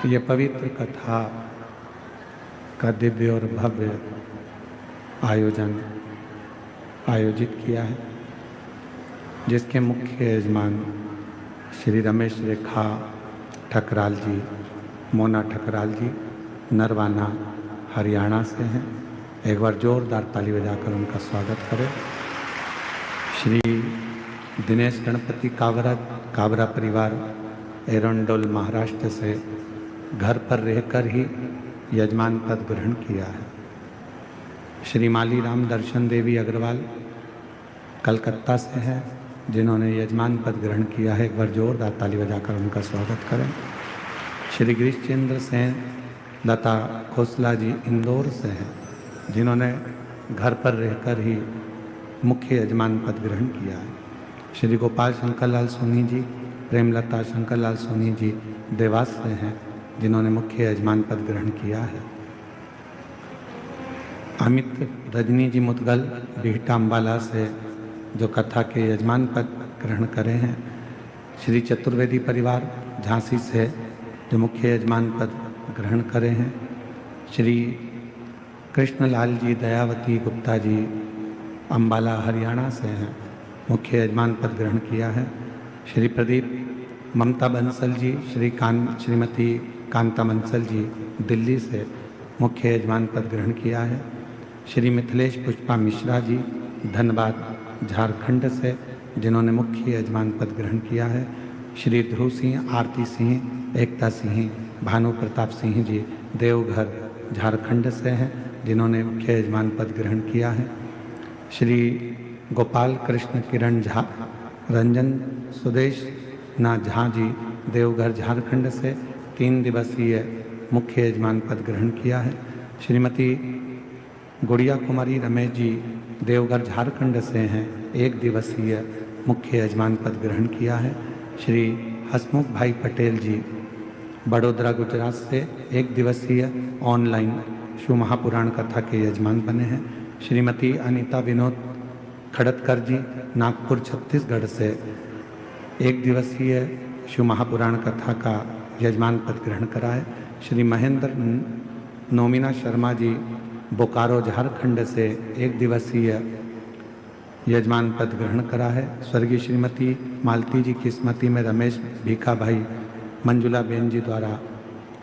ये पवित्र कथा का दिव्य और भव्य आयोजित किया है, जिसके मुख्य यजमान श्री रमेश रेखा ठकराल जी, मोना ठकराल जी, नरवाना हरियाणा से हैं। एक बार जोरदार ताली बजाकर उनका स्वागत करें। श्री दिनेश गणपति काबरा परिवार एरंडोल महाराष्ट्र से घर पर रहकर ही यजमान पद ग्रहण किया है। श्री माली राम दर्शन देवी अग्रवाल कलकत्ता से हैं, जिन्होंने यजमान पद ग्रहण किया है। एक बार जोरदार ताली बजाकर उनका स्वागत करें। श्री गिरीशचंद्र सेन लता खोसला जी इंदौर से हैं, जिन्होंने घर पर रहकर ही मुख्य यजमान पद ग्रहण किया है। श्री गोपाल शंकरलाल सोनी जी, प्रेमलता शंकरलाल सोनी जी देवास से हैं, जिन्होंने मुख्य यजमान पद ग्रहण किया है। अमित रजनी जी मुदगल बिहटा अम्बाला से जो कथा के यजमान पद ग्रहण करे हैं। श्री चतुर्वेदी परिवार झांसी से जो मुख्य यजमान पद ग्रहण करे हैं। श्री कृष्णलाल जी दयावती गुप्ता जी अम्बाला हरियाणा से हैं, मुख्य यजमान पद ग्रहण किया है। श्री प्रदीप ममता बंसल जी, श्रीमती कांता बंसल जी दिल्ली से मुख्य यजमान पद ग्रहण किया है। श्री मिथिलेश पुष्पा मिश्रा जी धनबाद झारखंड से, जिन्होंने मुख्य यजमान पद ग्रहण किया है। श्री ध्रुव सिंह, आरती सिंह, एकता सिंह, भानु प्रताप सिंह जी देवघर झारखंड से हैं, जिन्होंने मुख्य यजमान पद ग्रहण किया है। श्री गोपाल कृष्ण किरण झा रंजन सुदेश ना झा जी देवघर झारखंड से 3 दिवसीय मुख्य यजमान पद ग्रहण किया है। श्रीमती गुड़िया कुमारी रमेश जी देवघर झारखंड से हैं, 1 दिवसीय मुख्य यजमान पद ग्रहण किया है। श्री हसमुख भाई पटेल जी बड़ोदरा गुजरात से 1 दिवसीय ऑनलाइन शिव महापुराण कथा के यजमान बने हैं। श्रीमती अनीता विनोद खड़तकर जी नागपुर छत्तीसगढ़ से 1 दिवसीय शिव महापुराण कथा का यजमान पद ग्रहण करा है। श्री महेंद्र नोमिना शर्मा जी बोकारो झारखंड से 1 दिवसीय यजमान पद ग्रहण करा है। स्वर्गीय श्रीमती मालती जी की स्मृति में रमेश भीखा भाई मंजुला बेन जी द्वारा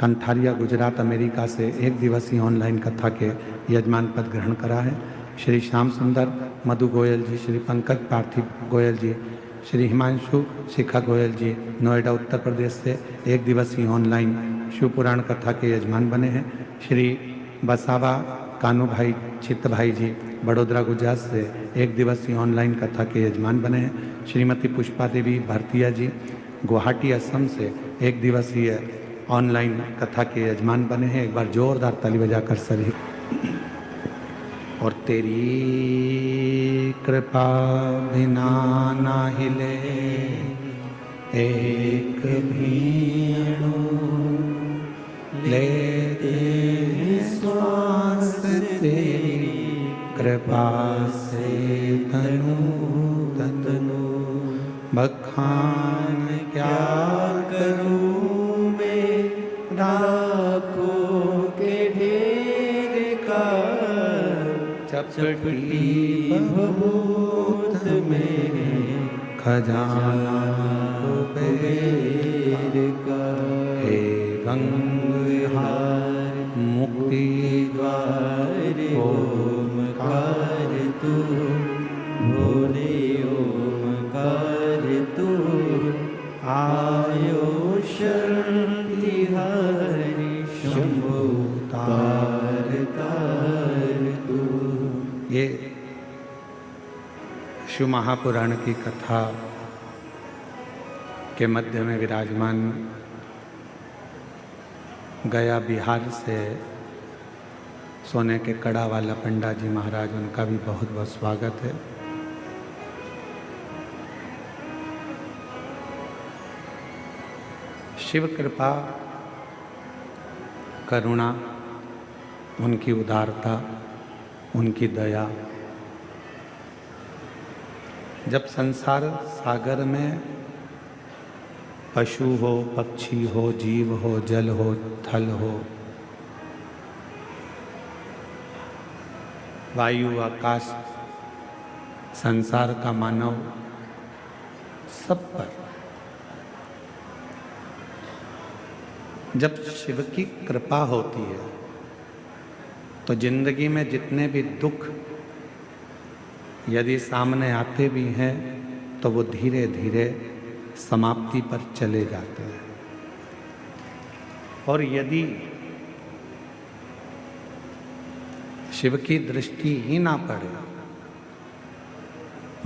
कंथारिया गुजरात अमेरिका से 1 दिवसीय ऑनलाइन कथा के यजमान पद ग्रहण करा है। श्री श्याम सुंदर मधु गोयल जी, श्री पंकज पार्थिव गोयल जी, श्री हिमांशु शिखा गोयल जी नोएडा उत्तर प्रदेश से 1 दिवसीय ऑनलाइन शिव पुराण कथा के यजमान बने हैं। श्री बसावा कानू भाई चित्त भाई जी बड़ोदरा गुजरात से 1 दिवसीय ऑनलाइन कथा के यजमान बने हैं। श्रीमती पुष्पा देवी भारतीय जी गुवाहाटी असम से 1 दिवसीय ऑनलाइन कथा के यजमान बने हैं। एक बार जोरदार ताली बजाकर सभी। और तेरी कृपा बिना ना हिले एक भी अणु, लेते श्वास तेरी कृपा से तनु तनु। बखान क्या करूं मैं राखों के ढेर का, चपटी भभूत में खजाना कुबेर का। हे गंगहार मुक्ति द्वार ओमकार तू, भोले ओमकार तू। आयो शरण तिहारी शंभु तार तार तू। ये शिव महापुराण की कथा के मध्य में विराजमान गया बिहार से सोने के कड़ा वाला पंडा जी महाराज, उनका भी बहुत बहुत स्वागत है। शिव कृपा, करुणा, उनकी उदारता, उनकी दया जब संसार सागर में पशु हो, पक्षी हो, जीव हो, जल हो, थल हो, वायु, आकाश, संसार का मानव, सब पर जब शिव की कृपा होती है तो जिंदगी में जितने भी दुख यदि सामने आते भी हैं तो वो धीरे धीरे समाप्ति पर चले जाते हैं। और यदि शिव की दृष्टि ही ना पड़े,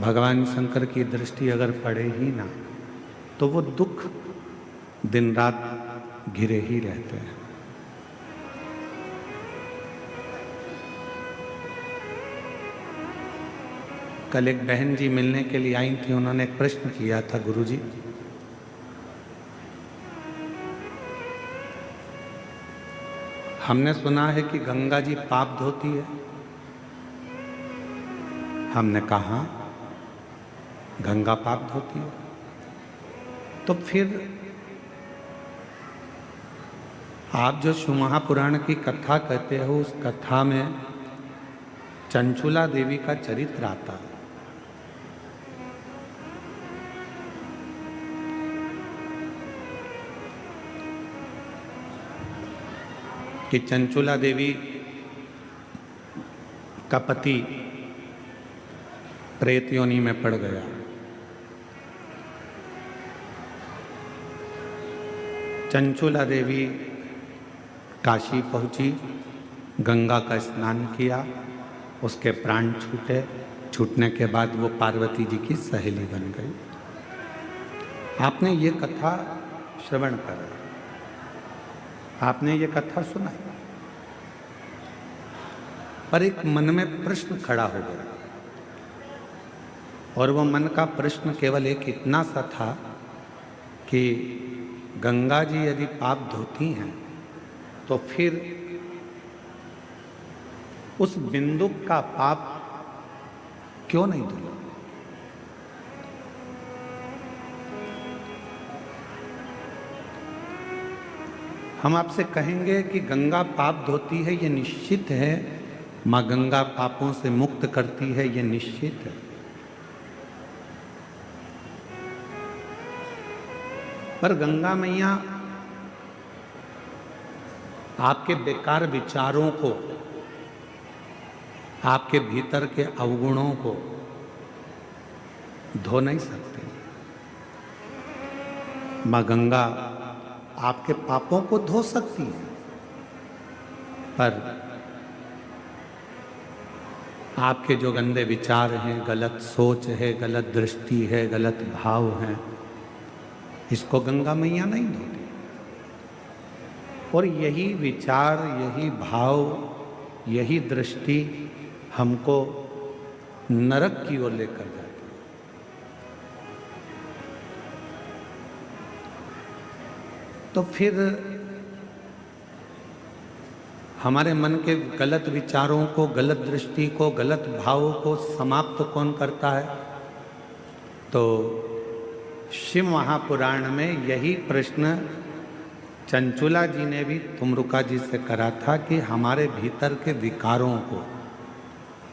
भगवान शंकर की दृष्टि अगर पड़े ही ना, तो वो दुख दिन रात घिरे ही रहते हैं। कल एक बहन जी मिलने के लिए आई थी, उन्होंने एक प्रश्न किया था, गुरुजी हमने सुना है कि गंगा जी पाप धोती है। हमने कहा गंगा पाप धोती है, तो फिर आप जो शिव महापुराण की कथा कहते हो, उस कथा में चंचुला देवी का चरित्र आता है। कि चंचुला देवी का पति प्रेत योनि में पड़ गया। चंचुला देवी काशी पहुंची, गंगा का स्नान किया, उसके प्राण छूटे। छूटने के बाद वो पार्वती जी की सहेली बन गई। आपने ये कथा श्रवण करा, आपने ये कथा सुना, पर एक मन में प्रश्न खड़ा हो गया। और वो मन का प्रश्न केवल एक इतना सा था कि गंगा जी यदि पाप धोती हैं तो फिर उस बिंदु का पाप क्यों नहीं धुला? हम आपसे कहेंगे कि गंगा पाप धोती है, ये निश्चित है। माँ गंगा पापों से मुक्त करती है, ये निश्चित है। पर गंगा मैया आपके बेकार विचारों को, आपके भीतर के अवगुणों को धो नहीं सकती। माँ गंगा आपके पापों को धो सकती है, पर आपके जो गंदे विचार हैं, गलत सोच है, गलत दृष्टि है, गलत भाव हैं, इसको गंगा मैया नहीं धोती। और यही विचार, यही भाव, यही दृष्टि हमको नरक की ओर लेकर जाती है। तो फिर हमारे मन के गलत विचारों को, गलत दृष्टि को, गलत भावों को समाप्त कौन करता है? तो शिव महापुराण में यही प्रश्न चंचुला जी ने भी तुमरुका जी से करा था कि हमारे भीतर के विकारों को,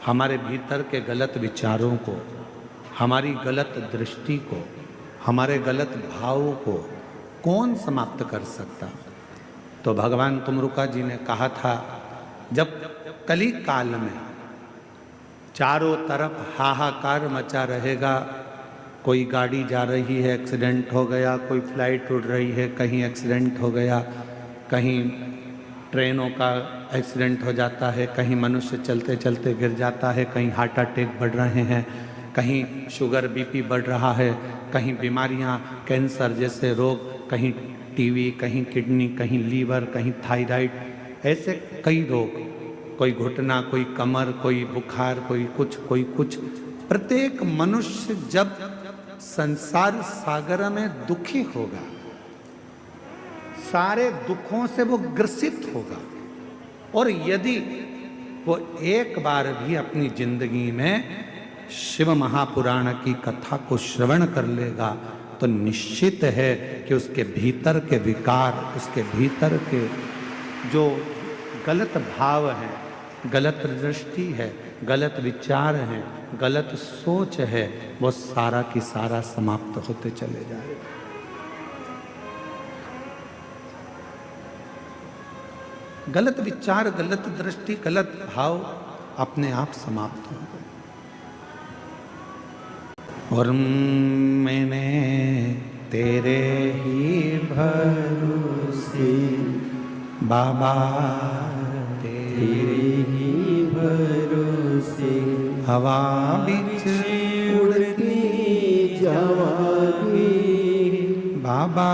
हमारे भीतर के गलत विचारों को, हमारी गलत दृष्टि को, हमारे गलत भावों को कौन समाप्त कर सकता? तो भगवान तुमरुका जी ने कहा था, जब कली काल में चारों तरफ हाहाकार मचा रहेगा, कोई गाड़ी जा रही है, एक्सीडेंट हो गया, कोई फ्लाइट उड़ रही है, कहीं एक्सीडेंट हो गया, कहीं ट्रेनों का एक्सीडेंट हो जाता है, कहीं मनुष्य चलते चलते गिर जाता है, कहीं हार्ट अटैक बढ़ रहे हैं, कहीं शुगर बीपी बढ़ रहा है, कहीं बीमारियां, कैंसर जैसे रोग, कहीं टीबी, कहीं किडनी, कहीं लीवर, कहीं थायराइड, ऐसे कई रोग, कोई घुटना, कोई कमर, कोई बुखार, कोई कुछ, कोई कुछ। प्रत्येक मनुष्य जब संसार सागर में दुखी होगा, सारे दुखों से वो ग्रसित होगा, और यदि वो एक बार भी अपनी जिंदगी में शिव महापुराण की कथा को श्रवण कर लेगा तो निश्चित है कि उसके भीतर के विकार, उसके भीतर के जो गलत भाव है, गलत दृष्टि है, गलत विचार है, गलत सोच है, वो सारा की सारा समाप्त होते चले जाएगा। गलत विचार, गलत दृष्टि, गलत भाव अपने आप समाप्त हो गए। और मैंने तेरे ही भरोसे बाबा, तेरे ही भरोसे हवा बिच उड़ती जावागी बाबा,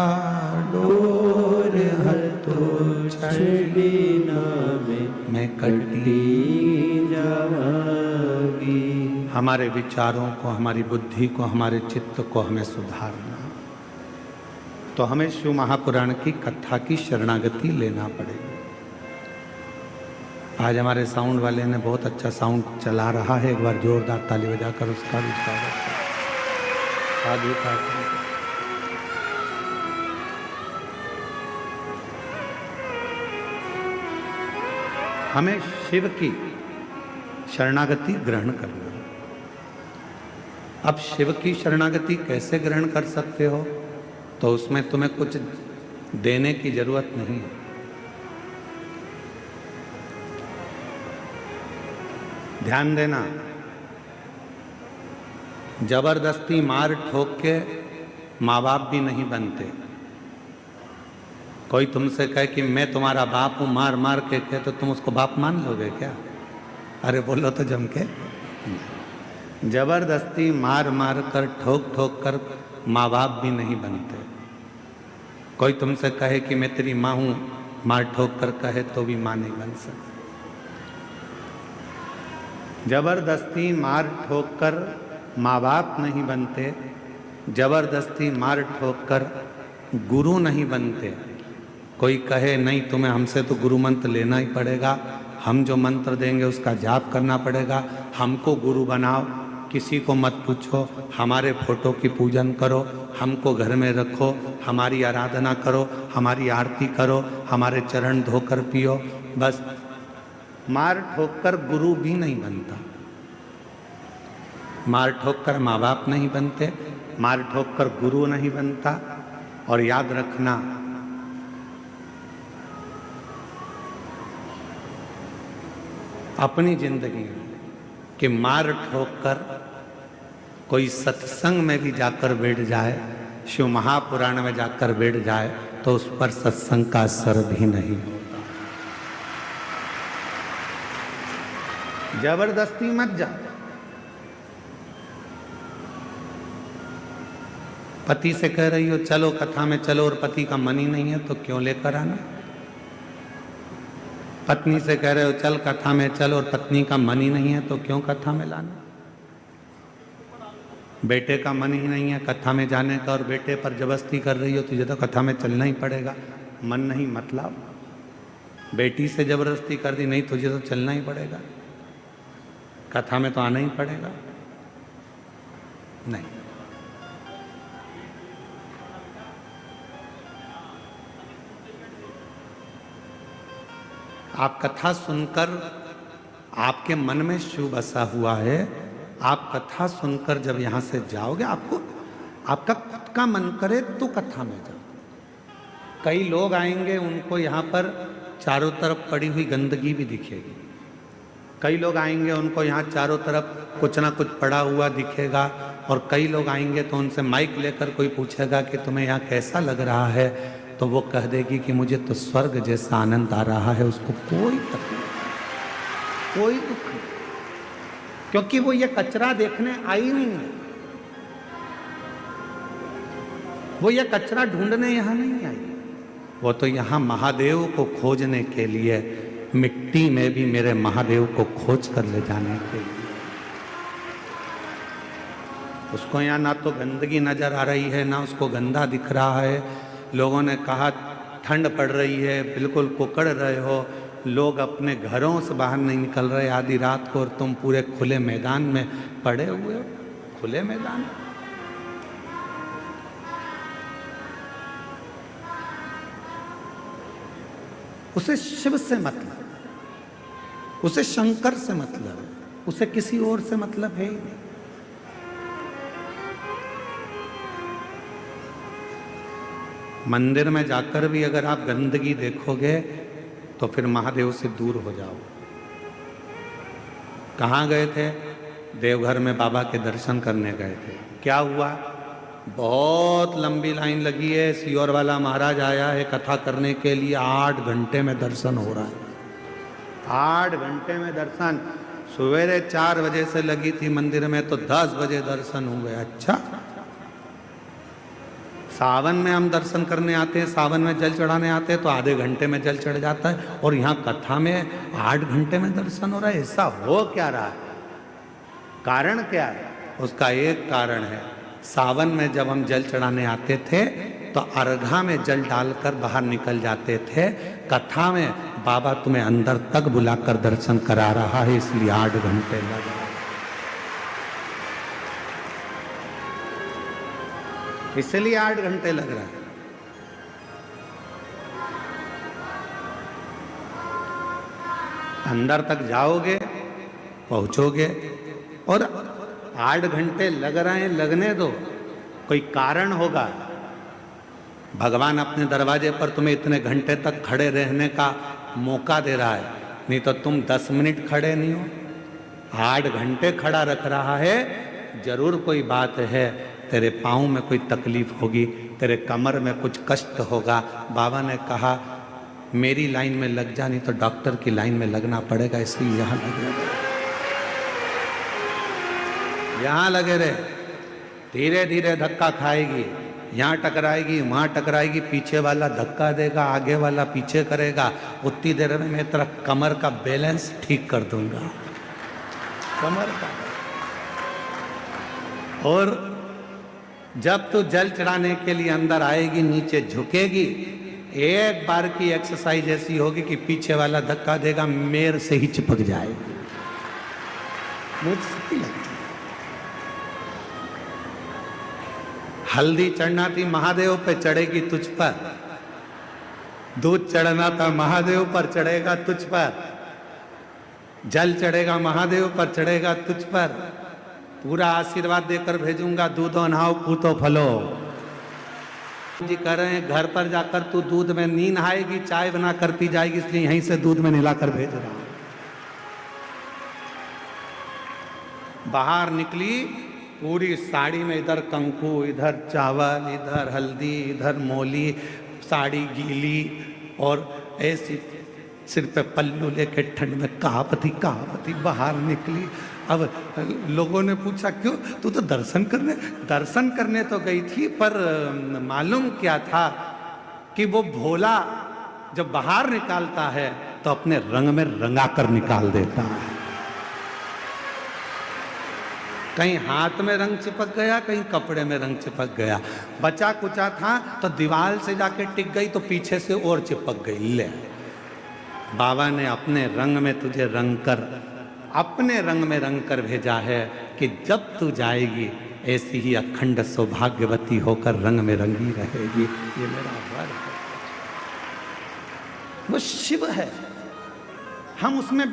डोर हथो छड़ीना मैं कटी जावागी। हमारे विचारों को, हमारी बुद्धि को, हमारे चित्त को हमें सुधारना, तो हमें शिव महापुराण की कथा की शरणागति लेना पड़ेगी। आज हमारे साउंड वाले ने बहुत अच्छा साउंड चला रहा है, एक बार जोरदार ताली बजाकर उसका भी स्वागत करें। आगे का हमें शिव की शरणागति ग्रहण करना। अब शिव की शरणागति कैसे ग्रहण कर सकते हो? तो उसमें तुम्हें कुछ देने की जरूरत नहीं है। ध्यान देना, जबरदस्ती मार ठोक के माँ बाप भी नहीं बनते। कोई तुमसे कहे कि मैं तुम्हारा बाप हूं, मार मार के कहे तो तुम उसको बाप मान लोगे क्या? अरे बोलो तो जम के। जबरदस्ती मार मार कर, ठोक ठोक कर माँ बाप भी नहीं बनते। कोई तुमसे कहे कि मैं तेरी माँ हूं, मार ठोक कर कहे तो भी माँ नहीं बन सकती। जबरदस्ती मार ठोक कर माँ बाप नहीं बनते, जबरदस्ती मार ठोक कर गुरु नहीं बनते। कोई कहे नहीं तुम्हें हमसे तो गुरु मंत्र लेना ही पड़ेगा, हम जो मंत्र देंगे उसका जाप करना पड़ेगा, हमको गुरु बनाओ, किसी को मत पूछो, हमारे फोटो की पूजन करो, हमको घर में रखो, हमारी आराधना करो, हमारी आरती करो, हमारे चरण धोकर पियो। बस मार ठोक कर गुरु भी नहीं बनता, मार ठोक कर माँ बाप नहीं बनते, मार ठोक कर गुरु नहीं बनता। और याद रखना, अपनी जिंदगी में कि मार ठोक कर कोई सत्संग में भी जाकर बैठ जाए, शिव महापुराण में जाकर बैठ जाए, तो उस पर सत्संग का असर भी नहीं होता। जबरदस्ती मत जा। पति से कह रही हो चलो कथा में चलो, और पति का मन ही नहीं है तो क्यों लेकर आना? पत्नी से कह रहे हो चल कथा में चल, और पत्नी का मन ही नहीं है तो क्यों कथा में लाना? बेटे का मन ही नहीं है कथा में जाने का, और बेटे पर जबरदस्ती कर रही हो, तुझे तो कथा में चलना ही पड़ेगा। मन नहीं मतलब बेटी से जबरदस्ती कर दी, नहीं तुझे तो चलना ही पड़ेगा, कथा में तो आना ही पड़ेगा। नहीं, आप कथा सुनकर, आपके मन में शिव बसा हुआ है, आप कथा सुनकर जब यहाँ से जाओगे, आपको आपका खुद का मन करे तो कथा में जाओ। कई लोग आएंगे, उनको यहाँ पर चारों तरफ पड़ी हुई गंदगी भी दिखेगी। कई लोग आएंगे, उनको यहाँ चारों तरफ कुछ ना कुछ पड़ा हुआ दिखेगा। और कई लोग आएंगे तो उनसे माइक लेकर कोई पूछेगा कि तुम्हें यहाँ कैसा लग रहा है, तो वो कह देगी कि मुझे तो स्वर्ग जैसा आनंद आ रहा है। उसको कोई तकलीफ, कोई दुख नहीं, क्योंकि वो ये कचरा देखने आई नहीं है, वो ये कचरा ढूंढने यहां नहीं आई, वो तो यहां महादेव को खोजने के लिए, मिट्टी में भी मेरे महादेव को खोज कर ले जाने के लिए। उसको यहाँ ना तो गंदगी नजर आ रही है, ना उसको गंदा दिख रहा है। लोगों ने कहा ठंड पड़ रही है, बिल्कुल कुकड़ रहे हो, लोग अपने घरों से बाहर नहीं निकल रहे आधी रात को, और तुम पूरे खुले मैदान में पड़े हुए हो। खुले मैदान, उसे शिव से मतलब, उसे शंकर से मतलब, उसे किसी और से मतलब है ही नहीं। मंदिर में जाकर भी अगर आप गंदगी देखोगे तो फिर महादेव से दूर हो जाओ। कहाँ गए थे? देवघर में बाबा के दर्शन करने गए थे। क्या हुआ? बहुत लंबी लाइन लगी है, सियोर वाला महाराज आया है कथा करने के लिए, 8 घंटे में दर्शन हो रहा है। 8 घंटे में दर्शन। सवेरे 4 बजे से लगी थी मंदिर में तो 10 बजे दर्शन हो गया। अच्छा, सावन में हम दर्शन करने आते हैं, सावन में जल चढ़ाने आते हैं तो आधे घंटे में जल चढ़ जाता है, और यहाँ कथा में 8 घंटे में दर्शन हो रहा है। ऐसा हो क्या रहा है? कारण क्या है? उसका एक कारण है, सावन में जब हम जल चढ़ाने आते थे तो अर्घा में जल डालकर बाहर निकल जाते थे। कथा में बाबा तुम्हें अंदर तक बुलाकर दर्शन करा रहा है, इसलिए 8 घंटे लग रहा है। इसलिए 8 घंटे लग रहा है। अंदर तक जाओगे, पहुंचोगे, और 8 घंटे लग रहे हैं, लगने दो, कोई कारण होगा। भगवान अपने दरवाजे पर तुम्हें इतने घंटे तक खड़े रहने का मौका दे रहा है, नहीं तो तुम 10 मिनट खड़े नहीं हो। 8 घंटे खड़ा रख रहा है, जरूर कोई बात है। तेरे पाँव में कोई तकलीफ होगी, तेरे कमर में कुछ कष्ट होगा। बाबा ने कहा मेरी लाइन में लग जा, नहीं तो डॉक्टर की लाइन में लगना पड़ेगा, इसलिए यहाँ लगे रहे, यहाँ लगे रहे। धीरे धीरे धक्का खाएगी, यहाँ टकराएगी, वहाँ टकराएगी, पीछे वाला धक्का देगा, आगे वाला पीछे करेगा। उतनी देर में मैं तेरा कमर का बैलेंस ठीक कर दूंगा, कमर का। और जब तू जल चढ़ाने के लिए अंदर आएगी, नीचे झुकेगी, एक बार की एक्सरसाइज ऐसी होगी कि पीछे वाला धक्का देगा, मेर से ही चिपक जाएगी। मुझसे लगती हल्दी चढ़ना थी महादेव पे, चढ़ेगी तुझ पर। दूध चढ़ना था महादेव पर, चढ़ेगा तुझ पर। जल चढ़ेगा महादेव पर, चढ़ेगा तुझ पर। पूरा आशीर्वाद देकर भेजूंगा, दूधो नहाओ पूतो फलो। जी कह रहे हैं घर पर जाकर तू दूध में नी नहाएगी, चाय बना कर पी जाएगी, इसलिए यहीं से दूध में नहलाकर भेज रहा हूं। बाहर निकली पूरी साड़ी में, इधर कंकु, इधर चावल, इधर हल्दी, इधर मोली, साड़ी गीली, और ऐसी सिर पे पल्लू लेके ठंड में कहापती बाहर निकली। अब लोगों ने पूछा क्यों? तू तो दर्शन करने तो गई थी, पर मालूम क्या था कि वो भोला जब बाहर निकालता है तो अपने रंग में रंगा कर निकाल देता है। कहीं हाथ में रंग चिपक गया, कहीं कपड़े में रंग चिपक गया। बचा कुचा था तो दीवार से जाके टिक गई, तो पीछे से और चिपक गई। ले, बाबा ने अपने रंग में तुझे रंग कर, अपने रंग में रंग कर भेजा है कि जब तू जाएगी ऐसी ही अखंड सौभाग्यवती होकर रंग में रंगी रहेगी। ये मेरा वर है, वो शिव है। हम उसमें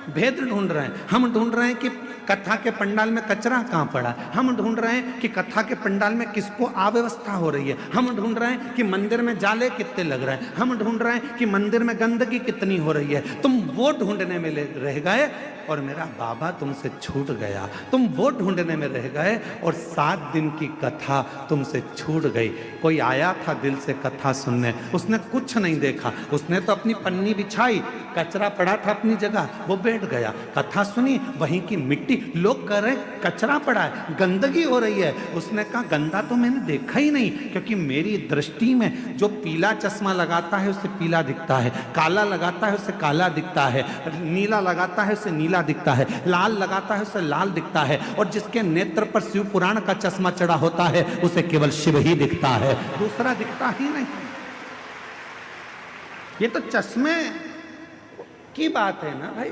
भेद ढूंढ रहे हैं। हम ढूंढ रहे हैं कि कथा के पंडाल में कचरा कहाँ पड़ा। हम ढूंढ रहे हैं कि कथा के पंडाल में किसको अव्यवस्था हो रही है। हम ढूंढ रहे हैं कि मंदिर में जाले कितने लग रहे हैं। हम ढूंढ रहे हैं कि मंदिर में गंदगी कितनी हो रही है। तुम वो ढूंढने में रह गए और मेरा बाबा तुमसे छूट गया। तुम वो ढूंढने में रह गए और 7 दिन की कथा तुमसे छूट गई। कोई आया था दिल से कथा सुनने, उसने कुछ नहीं देखा, उसने तो अपनी पन्नी बिछाई, कचरा पड़ा था अपनी जगह, वो बैठ गया, कथा सुनी, वहीं की मिट्टी। लोग कह रहे कचरा पड़ा है, गंदगी हो रही है। उसने कहा गंदा तो मैंने देखा ही नहीं, क्योंकि मेरी दृष्टि में जो पीला चश्मा लगाता है उसे पीला दिखता है, काला लगाता है उसे काला दिखता है, नीला लगाता है उसे नीला दिखता है, लाल लगाता है उसे लाल दिखता है, और जिसके नेत्र पर शिव पुराण का चश्मा चढ़ा होता है उसे केवल शिव ही दिखता है, दूसरा दिखता ही नहीं। ये तो चश्मे की बात है ना भाई।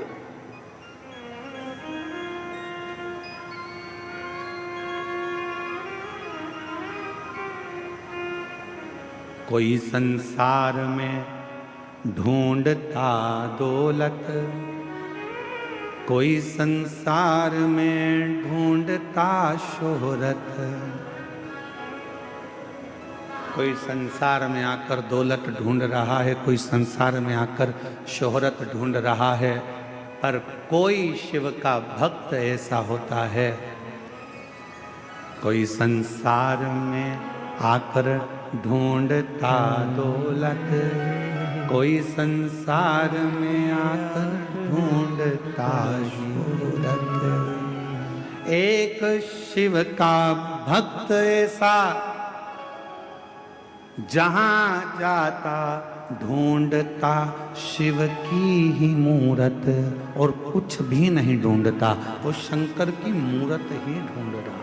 कोई संसार में ढूंढता दौलत, कोई संसार में ढूंढता शोहरत। कोई संसार में आकर दौलत ढूंढ रहा है, कोई संसार में आकर शोहरत ढूंढ रहा है, पर कोई शिव का भक्त ऐसा होता है, कोई संसार में आकर ढूंढता दौलत, कोई संसार में आकर ढूंढता शोहरत। एक शिव का भक्त ऐसा जहां जाता ढूंढता शिव की ही मूरत, और कुछ भी नहीं ढूंढता, वो शंकर की मूरत ही ढूंढ रहा।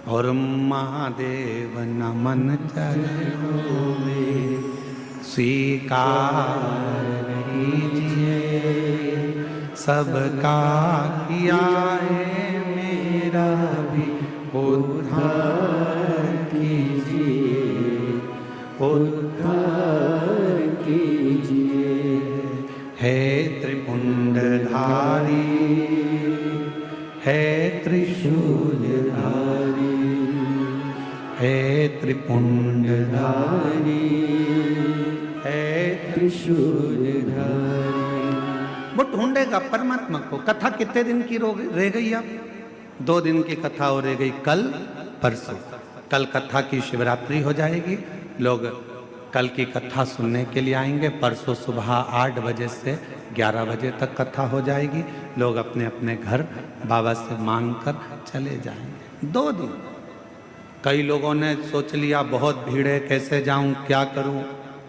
और महादेव नमन चरणों में स्वीकार कीजिए, सबका किया है मेरा भी उद्धार कीजिए, उद्धार कीजिए। है त्रिपुंडधारी, है त्रिशूलधारी, है त्रिपुंडधारी, है त्रिशूलधारी। वो ढूंढेगा परमात्मा को। कथा कितने दिन की रह गई? अब 2 दिन की कथा हो रह गई, कल परसों। कल कथा की शिवरात्रि हो जाएगी, लोग कल की कथा सुनने के लिए आएंगे। परसों सुबह 8 बजे से 11 बजे तक कथा हो जाएगी। लोग अपने अपने घर बाबा से मांग कर चले जाएंगे। 2 दिन। कई लोगों ने सोच लिया बहुत भीड़ है, कैसे जाऊं, क्या करूं,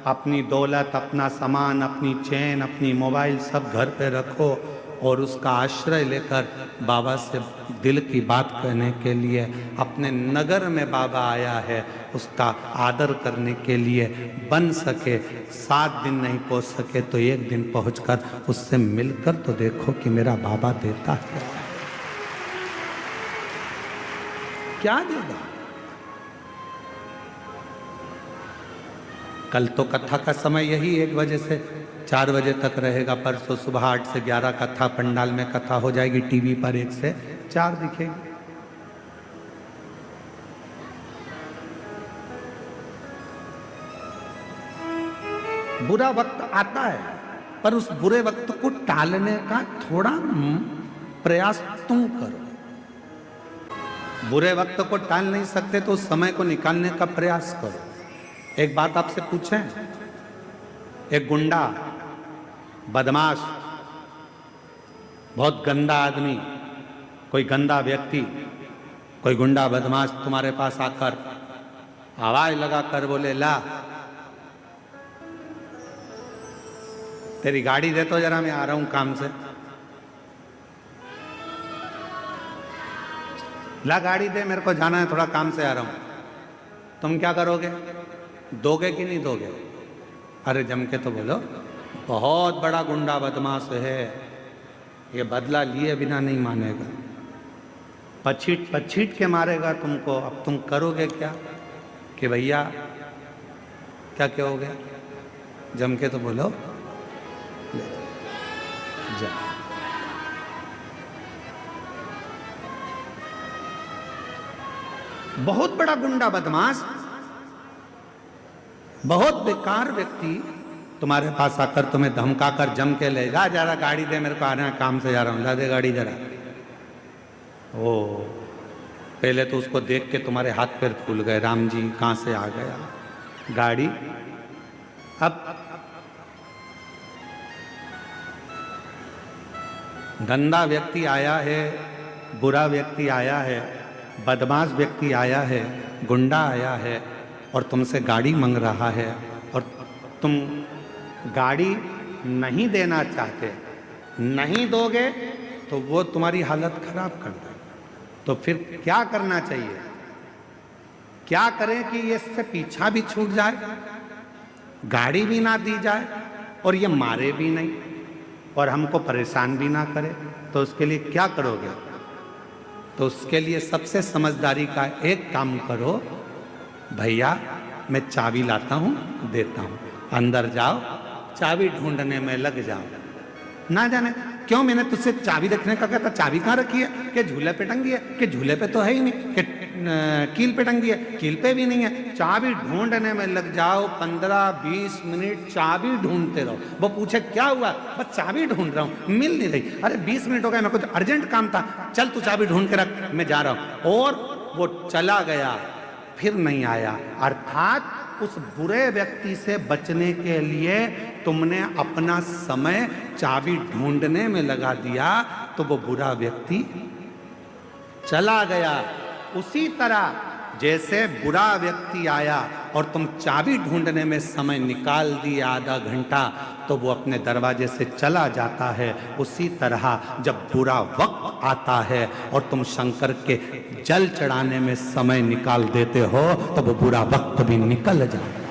अपनी दौलत, अपना सामान, अपनी चेन, अपनी मोबाइल सब घर पे रखो और उसका आश्रय लेकर बाबा से दिल की बात कहने के लिए अपने नगर में बाबा आया है, उसका आदर करने के लिए। बन सके 7 दिन नहीं पहुंच सके तो 1 दिन पहुंचकर उससे मिलकर तो देखो कि मेरा बाबा देता क्या देगा। कल तो कथा का समय यही 1 बजे से 4 बजे तक रहेगा। परसों सुबह 8 से 11 कथा पंडाल में कथा हो जाएगी। टीवी पर 1 से 4 दिखेगी। बुरा वक्त आता है, पर उस बुरे वक्त को टालने का थोड़ा प्रयास तुम करो। बुरे वक्त को टाल नहीं सकते तो उस समय को निकालने का प्रयास करो। एक बात आपसे पूछें, एक गुंडा, बदमाश, बहुत गंदा आदमी, कोई गंदा व्यक्ति, कोई गुंडा बदमाश तुम्हारे पास आकर आवाज लगाकर बोले, ला तेरी गाड़ी दे तो जरा, मैं आ रहा हूं काम से। ला गाड़ी दे, मेरे को जाना है, थोड़ा काम से आ रहा हूं। तुम क्या करोगे? दोगे कि नहीं दोगे? अरे जम के तो बोलो, बहुत बड़ा गुंडा बदमाश है, ये बदला लिए बिना नहीं मानेगा, पछीट पछीट के मारेगा तुमको। अब तुम करोगे क्या कि भैया क्या कहोगे? जम के तो बोलो, जा। बहुत बड़ा गुंडा बदमाश, बहुत बेकार व्यक्ति तुम्हारे पास आकर तुम्हें धमकाकर जम के ले जा, जरा गाड़ी दे, मेरे को आना है, काम से जा रहा हूं, ला दे गाड़ी जरा। ओ पहले तो उसको देख के तुम्हारे हाथ पैर फूल गए, राम जी कहां से आ गया गाड़ी। अब गंदा व्यक्ति आया है, बुरा व्यक्ति आया है, बदमाश व्यक्ति आया है, गुंडा आया है और तुमसे गाड़ी मांग रहा है और तुम गाड़ी नहीं देना चाहते, नहीं दोगे तो वो तुम्हारी हालत खराब कर देगा। तो फिर क्या करना चाहिए? क्या करें कि ये इससे पीछा भी छूट जाए, गाड़ी भी ना दी जाए और ये मारे भी नहीं और हमको परेशान भी ना करे? तो उसके लिए क्या करोगे? तो उसके लिए सबसे समझदारी का एक काम करो, भैया मैं चाबी लाता हूँ, देता हूँ, अंदर जाओ, चाबी ढूंढने में लग जाओ। ना जाने क्यों मैंने तुझसे चाबी रखने का कहा था, चाबी कहाँ रखी है? कि झूले पे टंगी है। कि झूले पे तो है ही नहीं। कि कील पे टंगी है। कील पे भी नहीं है। चाबी ढूंढने में लग जाओ, 15-20 मिनट चाबी ढूंढते रहो। वो पूछे क्या हुआ? बस चाबी ढूंढ रहा हूँ, मिल नहीं रही। अरे 20 मिनट हो गए, मेरे को तो अर्जेंट काम था, चल तू चाबी ढूंढ के रख, मैं जा रहा हूँ। और वो चला गया, फिर नहीं आया। अर्थात उस बुरे व्यक्ति से बचने के लिए तुमने अपना समय चाबी ढूंढने में लगा दिया, तो वो बुरा व्यक्ति चला गया। उसी तरह जैसे बुरा व्यक्ति आया और तुम चाबी ढूंढने में समय निकाल दिया आधा घंटा, तो वो अपने दरवाजे से चला जाता है। उसी तरह जब बुरा वक्त आता है और तुम शंकर के जल चढ़ाने में समय निकाल देते हो, तो वो बुरा वक्त भी निकल जाता है।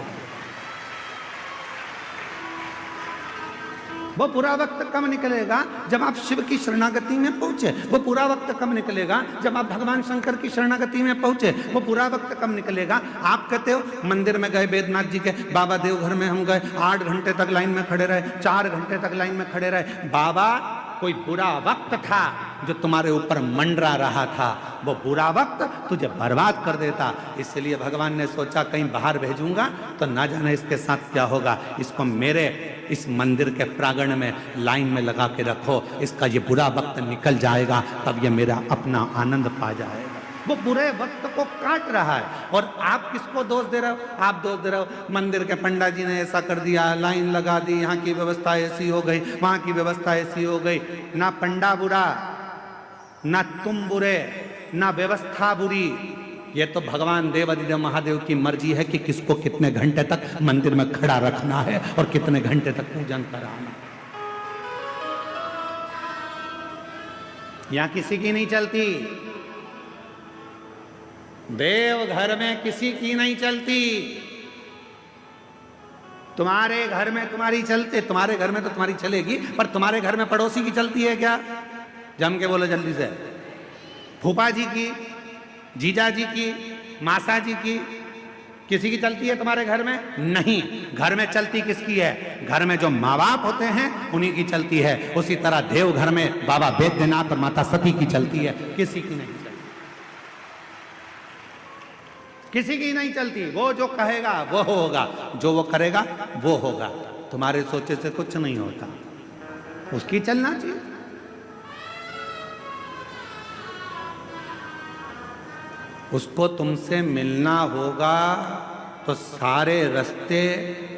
वो बुरा वक्त कब निकलेगा? जब आप शिव की शरणागति में पहुंचे। वो बुरा वक्त कब निकलेगा? जब आप भगवान शंकर की शरणागति में पहुंचे। वो बुरा वक्त कब निकलेगा? आप कहते हो मंदिर में गए, बैद्यनाथ जी के बाबा देवघर में हम गए, 8 घंटे तक लाइन में खड़े रहे, 4 घंटे तक लाइन में खड़े रहे। बाबा, कोई बुरा वक्त था जो तुम्हारे ऊपर मंडरा रहा था, वो बुरा वक्त तुझे बर्बाद कर देता। इसलिए भगवान ने सोचा कहीं बाहर भेजूंगा तो ना जाने इसके साथ क्या होगा। इसको मेरे इस मंदिर के प्रांगण में लाइन में लगा के रखो, इसका ये बुरा वक्त निकल जाएगा, तब ये मेरा अपना आनंद पा जाएगा। वो बुरे वक्त को काट रहा है। और आप किसको दोष दे रहे हो? आप दोष दे रहे हो मंदिर के पंडा जी ने ऐसा कर दिया, लाइन लगा दी, यहाँ की व्यवस्था ऐसी हो गई, वहाँ की व्यवस्था ऐसी हो गई। ना पंडा बुरा, ना तुम बुरे, ना व्यवस्था बुरी। ये तो भगवान देवाधिदेव महादेव की मर्जी है कि किसको कितने घंटे तक मंदिर में खड़ा रखना है और कितने घंटे तक पूजन कराना। यहां किसी की नहीं चलती, देव घर में किसी की नहीं चलती। तुम्हारे घर में तुम्हारी चलते, तुम्हारे घर में तो तुम्हारी चलेगी, पर तुम्हारे घर में पड़ोसी की चलती है क्या? जम के बोलो जल्दी से। फूफा जी की, जीजा जी की, मासा जी की, किसी की चलती है तुम्हारे घर में? नहीं। घर में चलती किसकी है? घर में जो माँ बाप होते हैं उन्हीं की चलती है। उसी तरह देव घर में बाबा बैद्यनाथ और माता सती की चलती है, किसी की नहीं चलती। किसी की नहीं चलती। वो जो कहेगा वो होगा, जो वो करेगा वो होगा। तुम्हारे सोचे से कुछ नहीं होता, उसकी चलना चाहिए। उसको तुमसे मिलना होगा तो सारे रास्ते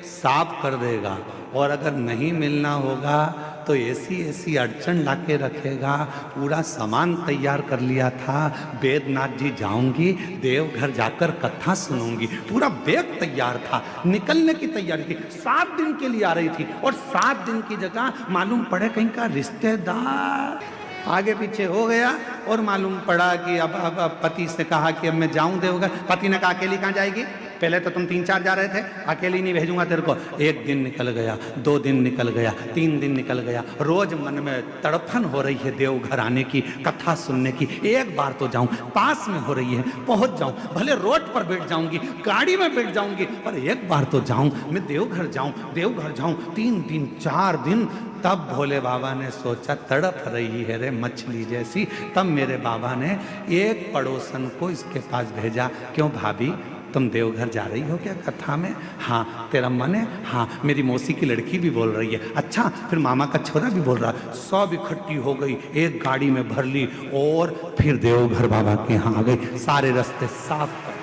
साफ कर देगा, और अगर नहीं मिलना होगा तो ऐसी ऐसी अड़चन लाके रखेगा। पूरा सामान तैयार कर लिया था, बैद्यनाथ जी जाऊंगी, देवघर जाकर कथा सुनूंगी, पूरा बैग तैयार था, निकलने की तैयारी थी, 7 दिन के लिए आ रही थी, और 7 दिन की जगह मालूम पड़े कहीं का रिश्तेदार आगे पीछे हो गया, और मालूम पड़ा कि अब पति से कहा कि अब मैं जाऊं देवघर। पति ने कहा अकेली कहाँ जाएगी? पहले तो तुम 3-4 जा रहे थे, अकेली नहीं भेजूंगा तेरे को। 1 दिन निकल गया, 2 दिन निकल गया, 3 दिन निकल गया। रोज मन में तड़फन हो रही है देवघर आने की, कथा सुनने की। एक बार तो जाऊं, पास में हो रही है, पहुंच जाऊं, भले रोड पर बैठ जाऊंगी, गाड़ी में बैठ जाऊंगी, पर एक बार तो जाऊं, मैं देवघर जाऊं, देवघर जाऊं। 3 दिन 4 दिन, तब भोले बाबा ने सोचा तड़प रही है रे मछली जैसी। तब मेरे बाबा ने एक पड़ोसन को इसके पास भेजा। क्यों भाभी, तुम देवघर जा रही हो क्या कथा में? हाँ। तेरा मन है? हाँ। मेरी मौसी की लड़की भी बोल रही है। अच्छा, फिर मामा का छोरा भी बोल रहा है। सब इकट्ठी हो गई, एक गाड़ी में भर ली, और फिर देवघर बाबा के यहाँ आ गई। सारे रास्ते साफ कर,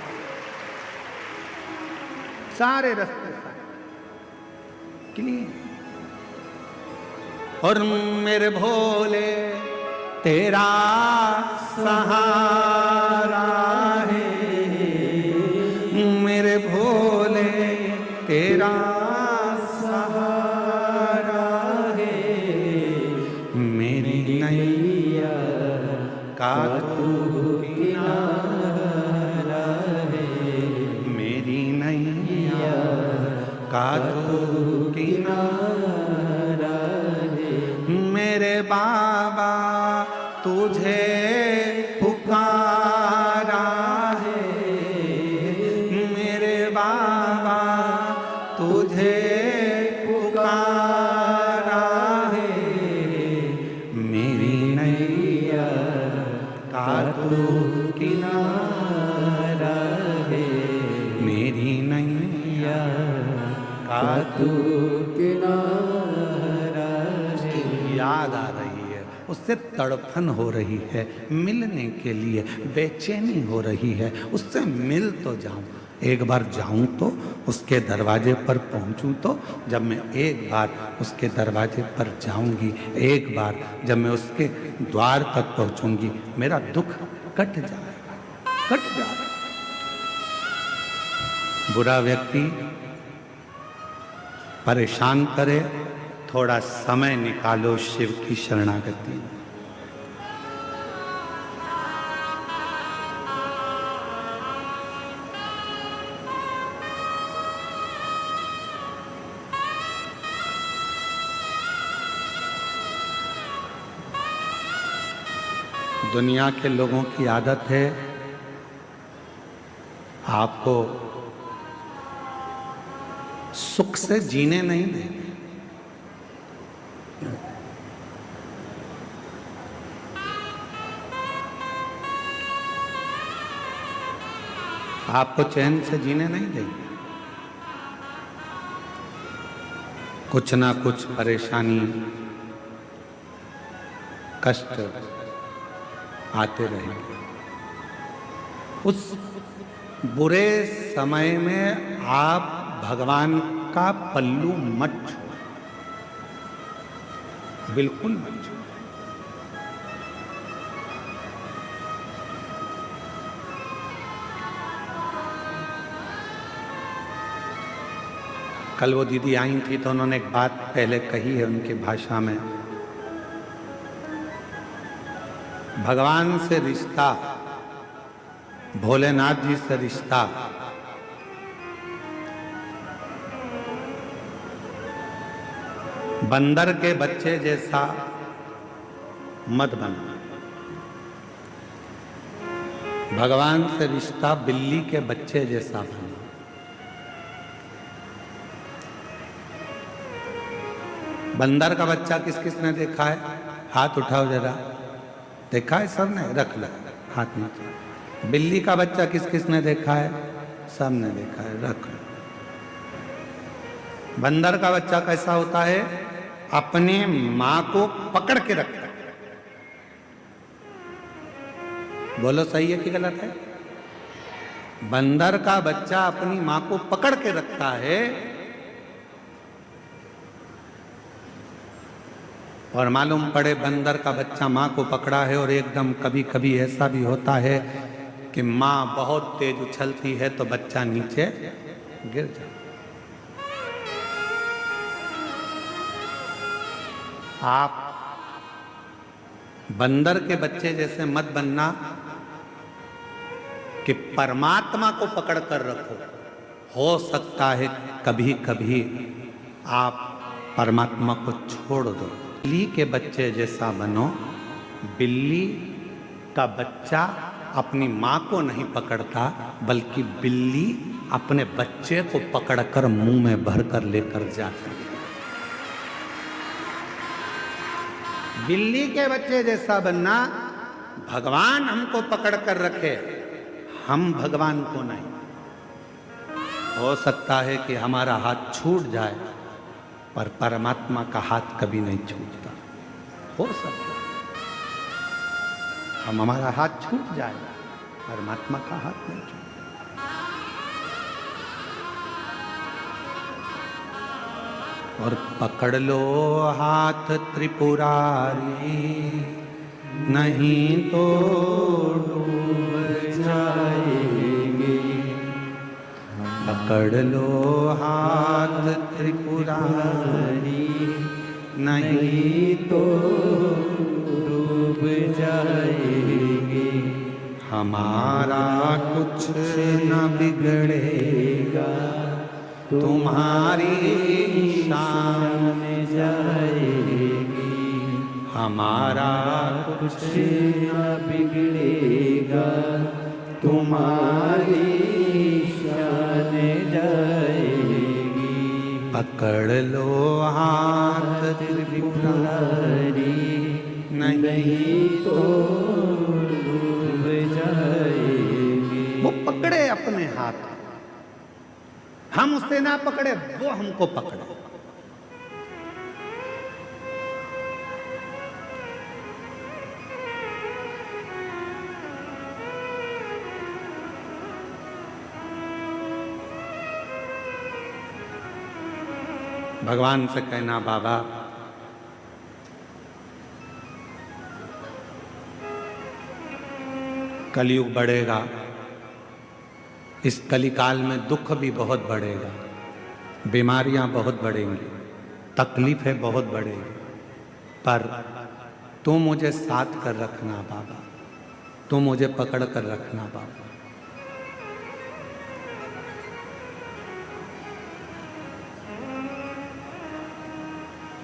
सारे रास्ते क्लीन। और मेरे भोले तेरा सहारा है, मेरे भोले तेरा सहारा है, मेरी नैया का तू किनारा है, मेरी नैया का तू किनारा है। मेरे बाबा तुझे पुकारा है, मेरे बाबा तुझे पुकारा है, मेरी नैया का तू किनारा है, मेरी नैया का तू किनारा है। याद आ रही है, उससे तड़फन हो रही है, मिलने के लिए बेचैनी हो रही है, उससे मिल तो जाऊं, एक बार जाऊं तो, उसके दरवाजे पर पहुंचूं तो। जब मैं एक बार उसके दरवाजे पर जाऊंगी, एक बार जब मैं उसके द्वार तक पहुंचूंगी, मेरा दुख कट जाएगा, कट जाएगा। बुरा व्यक्ति परेशान करे, थोड़ा समय निकालो शिव की शरणागति। दुनिया के लोगों की आदत है आपको सुख से जीने नहीं देंगे। आपको चैन से जीने नहीं देंगे। कुछ ना कुछ परेशानी, कष्ट आते रहेंगे। उस बुरे समय में आप भगवान का पल्लू मत छूओ, बिल्कुल मत छूओ। कल वो दीदी आई थी तो उन्होंने एक बात पहले कही है उनकी भाषा में, भगवान से रिश्ता, भोलेनाथ जी से रिश्ता बंदर के बच्चे जैसा मत बना। भगवान से रिश्ता बिल्ली के बच्चे जैसा बना। बंदर का बच्चा किस किसने देखा है? हाथ उठाओ जरा। देखा है सबने? रख लो हाथ नीचे। बिल्ली का बच्चा किस किसने देखा है? सबने देखा है, रख लो। बंदर का बच्चा कैसा होता है? अपने मां को पकड़ के रखता है। बोलो सही है कि गलत है? बंदर का बच्चा अपनी मां को पकड़ के रखता है और मालूम पड़े बंदर का बच्चा मां को पकड़ा है और एकदम कभी कभी ऐसा भी होता है कि मां बहुत तेज उछलती है तो बच्चा नीचे गिर जाता। आप बंदर के बच्चे जैसे मत बनना कि परमात्मा को पकड़ कर रखो। हो सकता है कभी कभी आप परमात्मा को छोड़ दो। बिल्ली के बच्चे जैसा बनो। बिल्ली का बच्चा अपनी मां को नहीं पकड़ता, बल्कि बिल्ली अपने बच्चे को पकड़कर मुंह में भरकर लेकर जाती है। बिल्ली के बच्चे जैसा बनना, भगवान हमको पकड़ कर रखे, हम भगवान को नहीं। हो सकता है कि हमारा हाथ छूट जाए, पर परमात्मा का हाथ कभी नहीं छूटता। हो सकता है हमारा हाथ छूट जाए, परमात्मा का हाथ नहीं छूटता। और पकड़ लो हाथ त्रिपुरारी, नहीं तो डूब जाएंगे। पकड़ लो हाथ त्रिपुरारी, नहीं तो डूब जाएंगे। हमारा कुछ न बिगड़ेगा, तुम्हारी शान जाएगी। हमारा कुछ न बिगड़ेगा, तुम्हारी शान जाएगी। पकड़ लो हाथ त्रिपुरारी, नहीं तो डूब जाएगी। वो पकड़े अपने हाथ, हम उससे ना पकड़े, वो हमको पकड़े। भगवान से कहना, बाबा कलयुग बढ़ेगा, इस कलिकाल में दुख भी बहुत बढ़ेगा, बीमारियां बहुत बढ़ेंगी, तकलीफें बहुत बढ़ेंगी, पर तू मुझे साथ कर रखना बाबा, तू मुझे पकड़ कर रखना बाबा।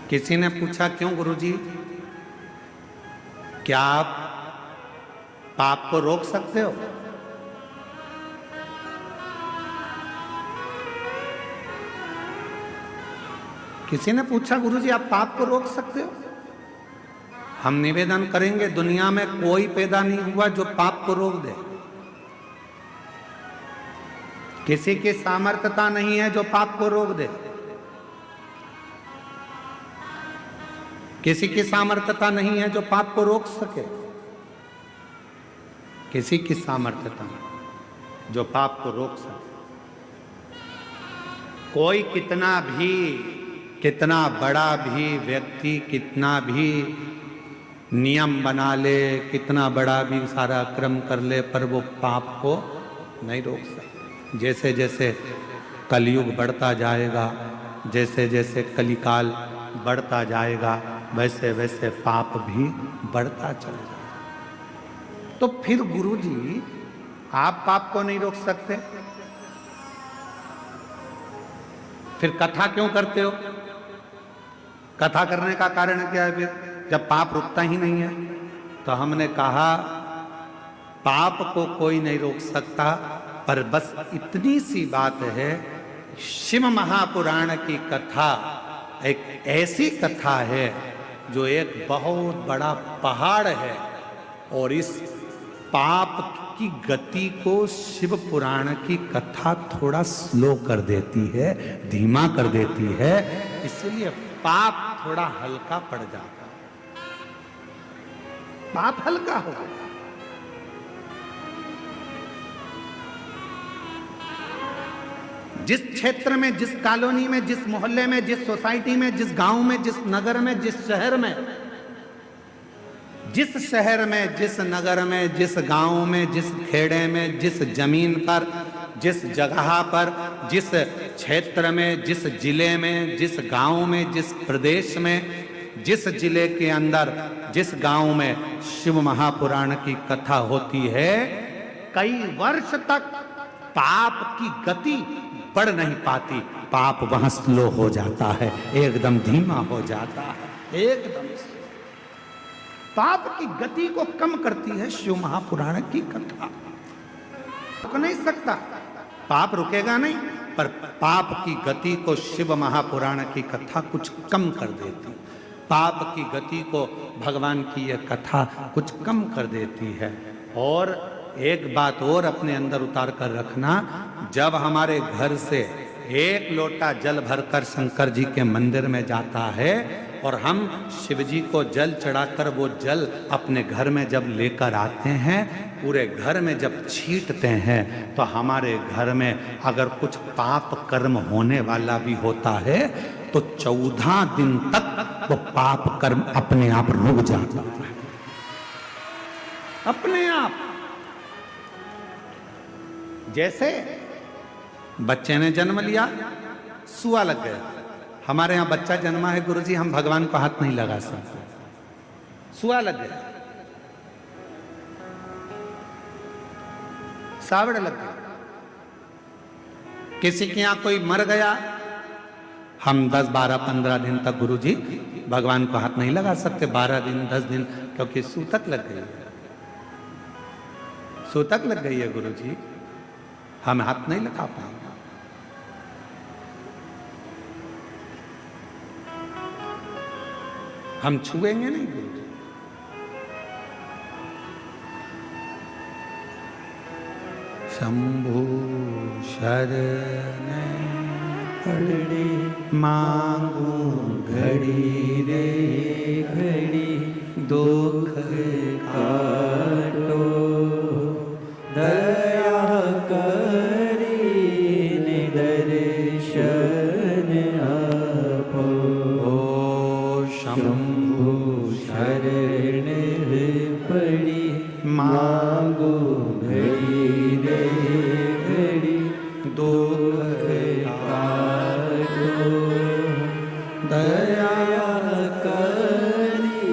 किसी ने पूछा, क्यों गुरुजी, क्या आप पाप को रोक सकते हो? किसी ने पूछा, गुरुजी आप पाप को रोक सकते हो? हम निवेदन करेंगे, दुनिया में कोई पैदा नहीं हुआ जो पाप को रोक दे। किसी की सामर्थ्यता नहीं है जो पाप को रोक दे। किसी की सामर्थ्यता नहीं है जो पाप को रोक सके। किसी की सामर्थ्यता नहीं जो पाप को रोक सके। कोई कितना बड़ा भी व्यक्ति कितना भी नियम बना ले, कितना बड़ा भी सारा क्रम कर ले, पर वो पाप को नहीं रोक सकते। जैसे जैसे कलयुग बढ़ता जाएगा, जैसे जैसे कलिकाल बढ़ता जाएगा, वैसे वैसे पाप भी बढ़ता चल जाएगा। तो फिर गुरुजी आप पाप को नहीं रोक सकते, फिर कथा क्यों करते हो? कथा करने का कारण क्या है फिर, जब पाप रुकता ही नहीं है? तो हमने कहा पाप को कोई नहीं रोक सकता, पर बस इतनी सी बात है, शिव महापुराण की कथा एक ऐसी कथा है जो एक बहुत बड़ा पहाड़ है, और इस पाप की गति को शिव पुराण की कथा थोड़ा स्लो कर देती है, धीमा कर देती है, इसलिए पाप थोड़ा हल्का पड़ जाता है। पाप हल्का हो गया। जिस क्षेत्र में, जिस कॉलोनी में, जिस मोहल्ले में, जिस सोसाइटी में, जिस गांव में, जिस नगर में, जिस शहर में, जिस नगर में, जिस गांव में, जिस खेड़े में, जिस जमीन पर, जिस जगह पर, जिस क्षेत्र में, जिस जिले में, जिस गांव में, जिस प्रदेश में, जिस जिले के अंदर, जिस गांव में शिव महापुराण की कथा होती है, कई वर्ष तक पाप की गति बढ़ नहीं पाती, पाप वहां स्लो हो जाता है, एकदम धीमा हो जाता है, एकदम पाप की गति को कम करती है शिव महापुराण की कथा। रुक नहीं सकता, पाप रुकेगा नहीं, पर पाप की गति को शिव महापुराण की कथा कुछ कम कर देती, पाप की गति को भगवान की यह कथा कुछ कम कर देती है। और एक बात और अपने अंदर उतार कर रखना, जब हमारे घर से एक लोटा जल भरकर शंकर जी के मंदिर में जाता है और हम शिव जी को जल चढ़ाकर वो जल अपने घर में जब लेकर आते हैं, पूरे घर में जब छींटते हैं, तो हमारे घर में अगर कुछ पाप कर्म होने वाला भी होता है तो 14 दिन तक वो पाप कर्म अपने आप रुक जाता है, अपने आप। जैसे बच्चे ने जन्म लिया, सुआ लग गया, हमारे यहां बच्चा जन्मा है गुरुजी, हम भगवान को हाथ नहीं लगा सकते, सुआ लग गया, सावड़ लग गया। किसी के यहां कोई मर गया, हम 10, 12, 15 दिन तक गुरुजी भगवान को हाथ नहीं लगा सकते, 12 दिन, 10 दिन, क्योंकि सूतक लग गई है, सूतक लग गई है गुरुजी, हम हाथ नहीं लगा पाएंगे। हम छुएंगे नहीं गुरु जी। शंभु शरण पड़े मांगू घड़ी रे घड़ी, दुख काटो दया करी दर्शन आपो। शंभु शरण पड़ी मांगो घड़ी रे घड़ी, दुख काटो दया करी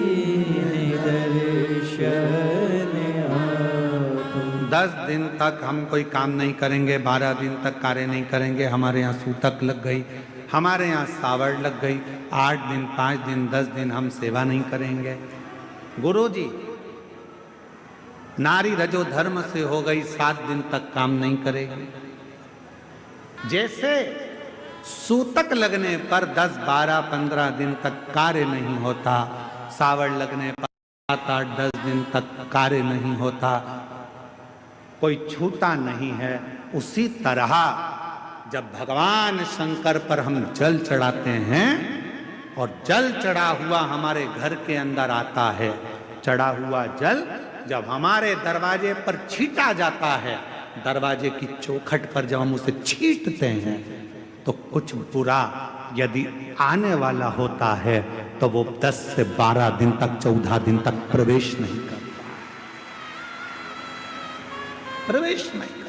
दर्शन आपो। 10 दिन तक हम कोई काम नहीं करेंगे, 12 दिन तक कार्य नहीं करेंगे, हमारे यहाँ सूतक लग गई, हमारे यहाँ सावड़ लग गई, 8 दिन 5 दिन 10 दिन हम सेवा नहीं करेंगे। गुरु जी नारी रजो धर्म से हो गई, 7 दिन तक काम नहीं करेगी। जैसे सूतक लगने पर 10 12 15 दिन तक कार्य नहीं होता, सावड़ लगने पर 7 8 10 दिन तक कार्य नहीं होता, कोई छूता नहीं है, उसी तरह जब भगवान शंकर पर हम जल चढ़ाते हैं और जल चढ़ा हुआ हमारे घर के अंदर आता है, चढ़ा हुआ जल जब हमारे दरवाजे पर छीटा जाता है, दरवाजे की चौखट पर जब हम उसे छींटते हैं, तो कुछ बुरा यदि आने वाला होता है तो वो 10 से 12 दिन तक 14 दिन तक प्रवेश नहीं करता, प्रवेश नहीं करता।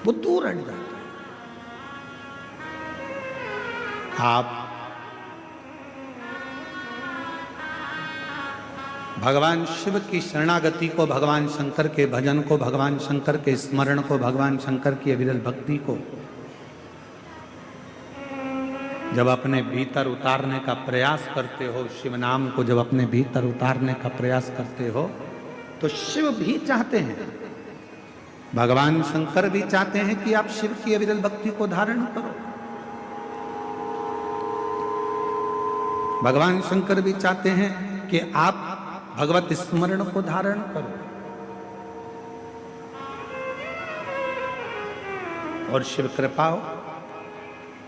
वो दूर हट जाता है। आप भगवान शिव की शरणागति को, भगवान शंकर के भजन को, भगवान शंकर के स्मरण को, भगवान शंकर की अविरल भक्ति को जब अपने भीतर उतारने का प्रयास करते हो, शिव नाम को जब अपने भीतर उतारने का प्रयास करते हो, तो शिव भी चाहते हैं, भगवान शंकर भी चाहते हैं कि आप शिव की अविरल भक्ति को धारण करो। भगवान शंकर भी चाहते हैं कि आप भगवत स्मरण को धारण करो। और शिव कृपा हो,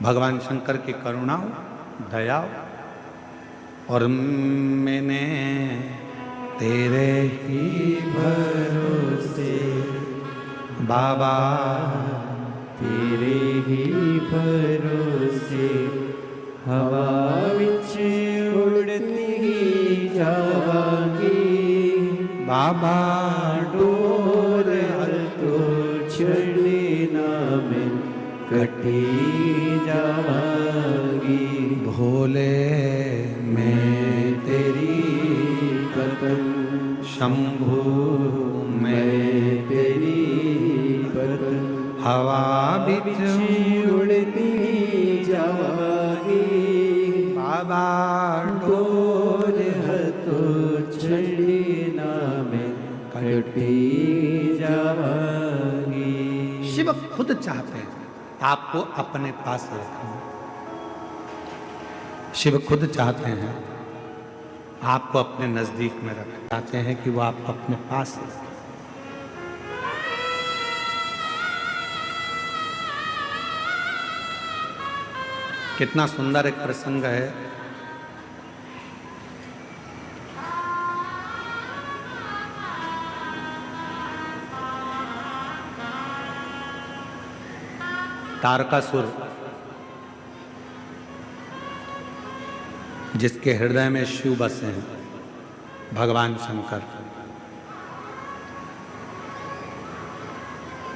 भगवान शंकर की करुणा हो, दया हो। और मैंने तेरे ही भरोसे बाबा, तेरे ही भरोसे हवा विच उड़ती जावांगी, बाबा डोर हर तो छड़ी ना मैं कटी जावांगी। भोले मैं तेरी कदम शंभु मैं तेरी कदम हवा बिच उड़ती जावांगी, बाबा डोर हतो छड़ी ना मैं कटी जावांगी। शिव खुद चाहते हैं आपको अपने पास रखना। शिव खुद चाहते हैं आपको अपने नजदीक में रखना, चाहते हैं कि वो आप अपने पास रखें। कितना सुंदर एक प्रसंग है। तारकासुर जिसके हृदय में शिव बसे हैं, भगवान शंकर,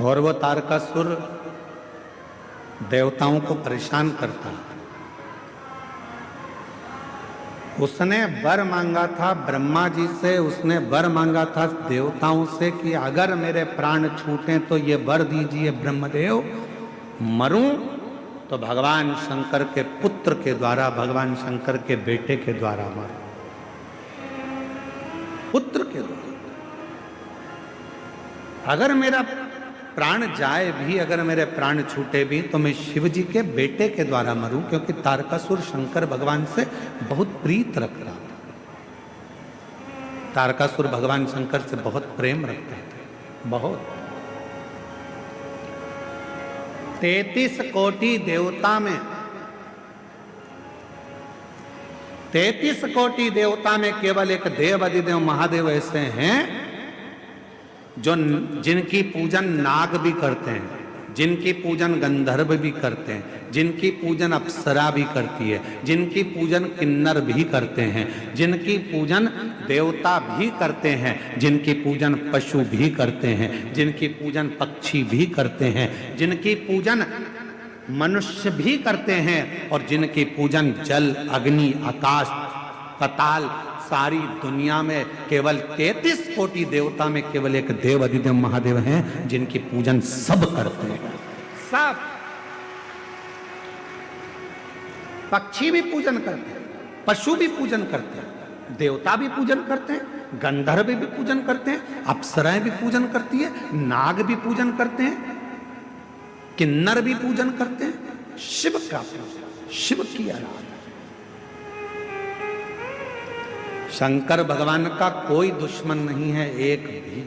और वो तारकासुर देवताओं को परेशान करता है। उसने वर मांगा था ब्रह्मा जी से, उसने वर मांगा था देवताओं से कि अगर मेरे प्राण छूटे तो ये वर दीजिए ब्रह्मदेव, मरूं तो भगवान शंकर के पुत्र के द्वारा, भगवान शंकर के बेटे के द्वारा मरूं, पुत्र के द्वारा। अगर मेरा प्राण जाए भी, अगर मेरे प्राण छूटे भी, तो मैं शिव जी के बेटे के द्वारा मरूं, क्योंकि तारकासुर शंकर भगवान से बहुत प्रीत रखता था। तारकासुर भगवान शंकर से बहुत प्रेम रखते थे, बहुत। 33 कोटि देवता में 33 कोटि देवता में केवल एक देव अधिदेव महादेव ऐसे हैं जो जिनकी पूजन नाग भी करते हैं, जिनकी पूजन गंधर्व भी करते हैं, जिनकी पूजन अप्सरा भी करती है, जिनकी पूजन किन्नर भी करते हैं, जिनकी पूजन देवता भी करते हैं, जिनकी पूजन पशु भी करते हैं, जिनकी पूजन पक्षी भी करते हैं, जिनकी पूजन मनुष्य भी करते हैं, और जिनकी पूजन जल, अग्नि, आकाश, पाताल, सारी दुनिया में केवल 33 कोटि देवता में केवल एक देव अधिदेव महादेव हैं जिनकी पूजन सब करते हैं। सब पक्षी भी पूजन करते हैं, पशु भी पूजन करते हैं, देवता भी पूजन करते हैं, गंधर्व भी पूजन करते हैं, अप्सराएं भी पूजन करती है, नाग भी पूजन करते हैं, किन्नर भी पूजन करते हैं। शिव का पूजन, शिव की आराधना। शंकर भगवान का कोई दुश्मन नहीं है, एक भी।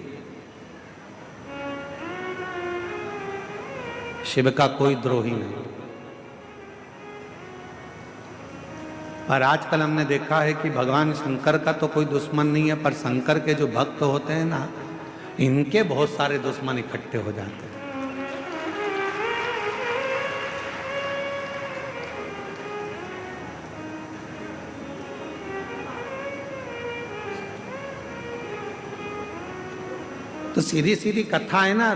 शिव का कोई द्रोही नहीं। पर आजकल हमने देखा है कि भगवान शंकर का तो कोई दुश्मन नहीं है, पर शंकर के जो भक्त होते हैं ना, इनके बहुत सारे दुश्मन इकट्ठे हो जाते हैं। तो सीधी सीधी कथा है ना,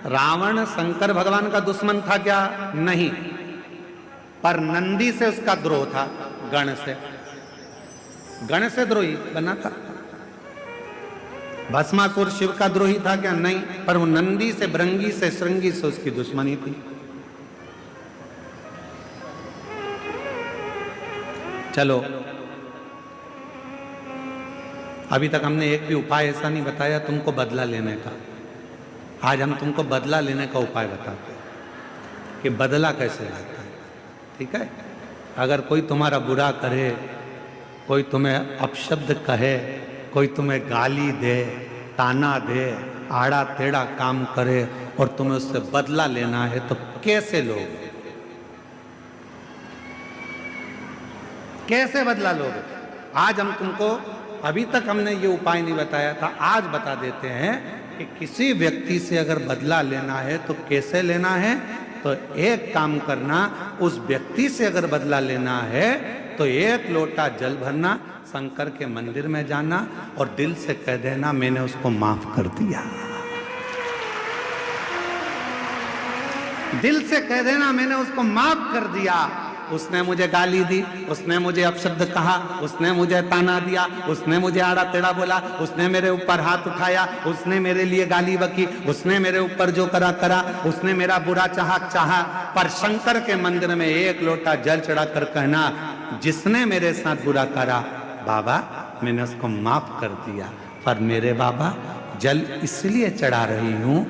रावण शंकर भगवान का दुश्मन था क्या? नहीं, पर नंदी से उसका द्रोह था, गण से द्रोही बना था। भस्मासुर शिव का द्रोही था क्या? नहीं, पर वो नंदी से, भृंगी से, श्रृंगी से उसकी दुश्मनी थी। चलो, अभी तक हमने एक भी उपाय ऐसा नहीं बताया तुमको बदला लेने का। आज हम तुमको बदला लेने का उपाय बताते हैं कि बदला कैसे लेता है। ठीक है? अगर कोई तुम्हारा बुरा करे, कोई तुम्हें अपशब्द कहे, कोई तुम्हें गाली दे, ताना दे, आड़ा टेढ़ा काम करे और तुम्हें उससे बदला लेना है, तो कैसे लोगे? कैसे बदला लोगे? आज हम तुमको, अभी तक हमने ये उपाय नहीं बताया था, आज बता देते हैं कि किसी व्यक्ति से अगर बदला लेना है तो कैसे लेना है। तो एक काम करना, उस व्यक्ति से अगर बदला लेना है तो एक लोटा जल भरना, शंकर के मंदिर में जाना और दिल से कह देना मैंने उसको माफ कर दिया। दिल से कह देना मैंने उसको माफ कर दिया। उसने मुझे गाली दी, उसने मुझे अपशब्द कहा, उसने मुझे ताना दिया, उसने मुझे आड़ा टेढ़ा बोला, उसने मेरे ऊपर हाथ उठाया, उसने मेरे लिए गाली बकी, उसने मेरे ऊपर जो करा करा, उसने मेरा बुरा चाहा, पर शंकर के मंदिर में एक लोटा जल चढ़ाकर कहना जिसने मेरे साथ बुरा करा, बाबा मैंने उसको माफ कर दिया, पर मेरे बाबा जल इसलिए चढ़ा रही हूं,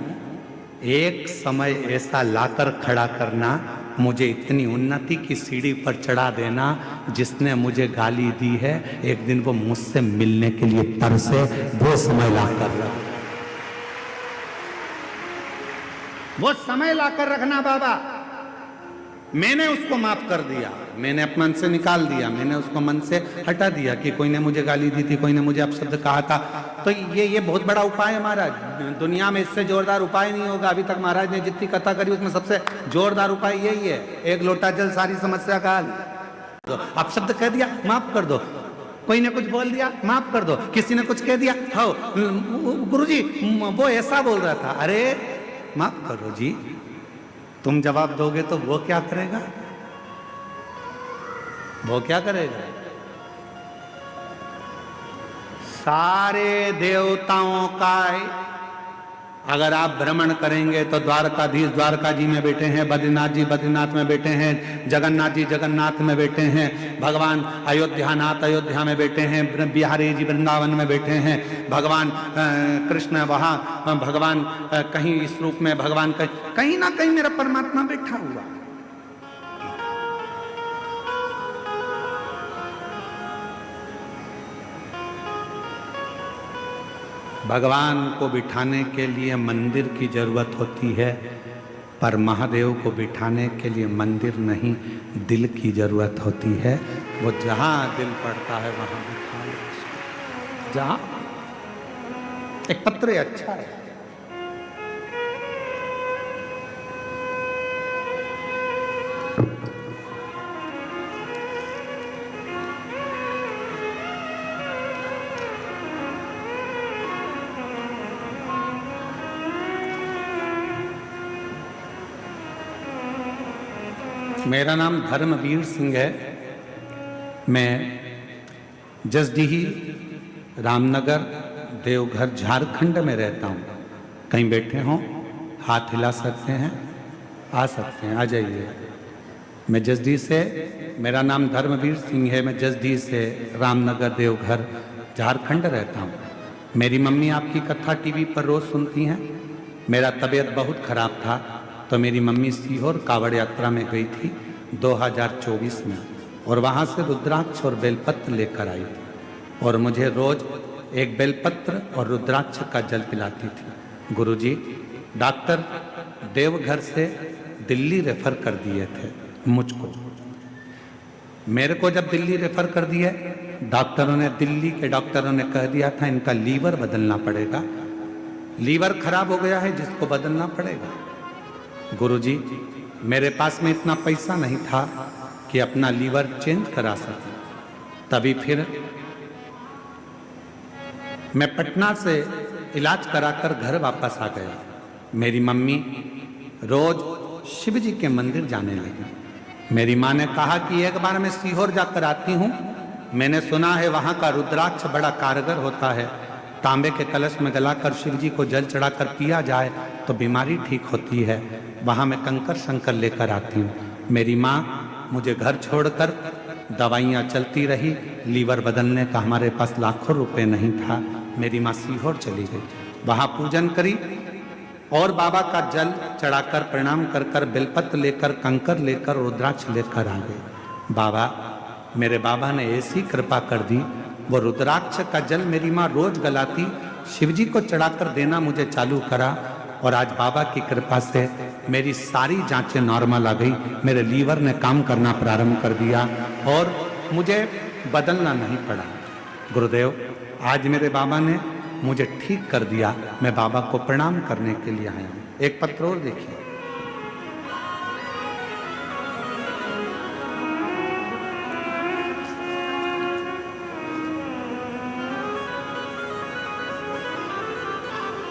एक समय ऐसा लाकर खड़ा करना, मुझे इतनी उन्नति की सीढ़ी पर चढ़ा देना, जिसने मुझे गाली दी है एक दिन वो मुझसे मिलने के लिए तरसे, वो समय लाकर रखना, वो समय लाकर रखना। बाबा मैंने उसको माफ कर दिया, मैंने अपने मन से निकाल दिया, मैंने उसको मन से हटा दिया कि कोई ने मुझे गाली दी थी, कोई ने मुझे अपशब्द कहा था। तो ये बहुत बड़ा उपाय है महाराज, दुनिया में इससे जोरदार उपाय नहीं होगा। अभी तक महाराज ने जितनी कथा करी उसमें सबसे जोरदार उपाय यही है, एक लोटा जल सारी समस्या का हल। अपशब्द कह दिया माफ कर दो, कोई ने कुछ बोल दिया माफ कर दो, किसी ने कुछ कह दिया, हो गुरुजी वो ऐसा बोल रहा था, अरे माफ करो जी। तुम जवाब दोगे तो वो क्या करेगा? वो क्या करेगा? सारे देवताओं का अगर आप भ्रमण करेंगे तो द्वारकाधीश द्वारका जी में बैठे हैं, बद्रीनाथ जी बद्रीनाथ में बैठे हैं, जगन्नाथ जी जगन्नाथ में बैठे हैं, भगवान अयोध्यानाथ अयोध्या में बैठे हैं, बिहारी जी वृंदावन में बैठे हैं, भगवान कृष्ण वहाँ, भगवान कहीं इस रूप में, भगवान कहीं ना कहीं मेरा परमात्मा बैठा हुआ। भगवान को बिठाने के लिए मंदिर की जरूरत होती है, पर महादेव को बिठाने के लिए मंदिर नहीं, दिल की जरूरत होती है। वो जहां दिल पड़ता है वहां बिठा लो उसको। जहां एक पत्र अच्छा है, मेरा नाम धर्मवीर सिंह है। मैं जसडीही रामनगर देवघर झारखंड में रहता हूँ। कहीं बैठे हों, हाथ हिला सकते हैं, आ सकते हैं, आ जाइए। मैं जसडीह से, मेरा नाम धर्मवीर सिंह है। मैं जसडीह से रामनगर देवघर झारखंड रहता हूँ। मेरी मम्मी आपकी कथा टीवी पर रोज़ सुनती हैं। मेरा तबीयत बहुत ख़राब था तो मेरी मम्मी सीहोर कावड़ यात्रा में गई थी 2024 में, और वहाँ से रुद्राक्ष और बेलपत्र लेकर आई थी, और मुझे रोज़ एक बेलपत्र और रुद्राक्ष का जल पिलाती थी। गुरुजी डॉक्टर देवघर से दिल्ली रेफर कर दिए थे मुझको। मेरे को जब दिल्ली रेफर कर दिए, डॉक्टरों ने, दिल्ली के डॉक्टरों ने कह दिया था इनका लीवर बदलना पड़ेगा, लीवर खराब हो गया है जिसको बदलना पड़ेगा। गुरुजी मेरे पास में इतना पैसा नहीं था कि अपना लीवर चेंज करा सकूं। तभी फिर मैं पटना से इलाज कराकर घर वापस आ गया। मेरी मम्मी रोज शिव जी के मंदिर जाने लगी। मेरी माँ ने कहा कि एक बार मैं सीहोर जाकर आती हूँ, मैंने सुना है वहाँ का रुद्राक्ष बड़ा कारगर होता है, तांबे के कलश में गलाकर शिव जी को जल चढ़ाकर पिया जाए तो बीमारी ठीक होती है। वहाँ मैं कंकर शंकर लेकर आती हूँ। मेरी माँ मुझे घर छोड़कर, दवाइयाँ चलती रही, लीवर बदलने का हमारे पास लाखों रुपए नहीं था। मेरी माँ सीहोर चली गई, वहाँ पूजन करी और बाबा का जल चढ़ाकर प्रणाम कर कर, बेलपत्र लेकर, कंकर लेकर, रुद्राक्ष लेकर आ गए। बाबा, मेरे बाबा ने ऐसी कृपा कर दी, वो रुद्राक्ष का जल मेरी माँ रोज गलाती, शिवजी को चढ़ाकर देना मुझे चालू करा, और आज बाबा की कृपा से मेरी सारी जांचें नॉर्मल आ गई। मेरे लीवर ने काम करना प्रारंभ कर दिया और मुझे बदलना नहीं पड़ा। गुरुदेव, आज मेरे बाबा ने मुझे ठीक कर दिया। मैं बाबा को प्रणाम करने के लिए आया हूँ। एक पत्र और देखिए।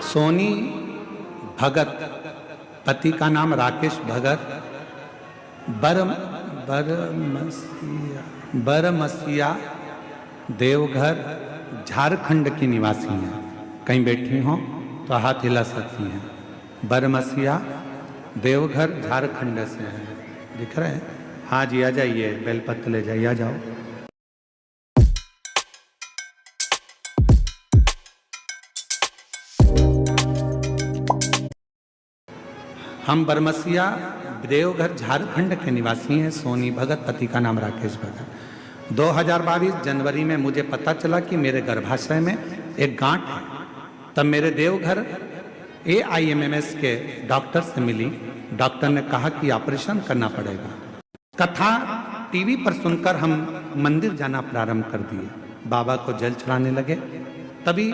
सोनी भगत, पति का नाम राकेश भगत, बरमसिया देवघर झारखंड की निवासी हैं। कहीं बैठी हों तो हाथ हिला सकती हैं। बरमसिया देवघर झारखंड से है, दिख रहे हैं? हाँ जी, आ जाइए, बेलपत्र ले जाइए, आ जाओ। हम बरमसिया देवघर झारखंड के निवासी हैं। सोनी भगत, पति का नाम राकेश भगत। 2022 जनवरी में मुझे पता चला कि मेरे गर्भाशय में एक गांठ है। तब मेरे देवघर AIMMS के डॉक्टर से मिली। डॉक्टर ने कहा कि ऑपरेशन करना पड़ेगा। कथा टीवी पर सुनकर हम मंदिर जाना प्रारंभ कर दिए, बाबा को जल चढ़ाने लगे। तभी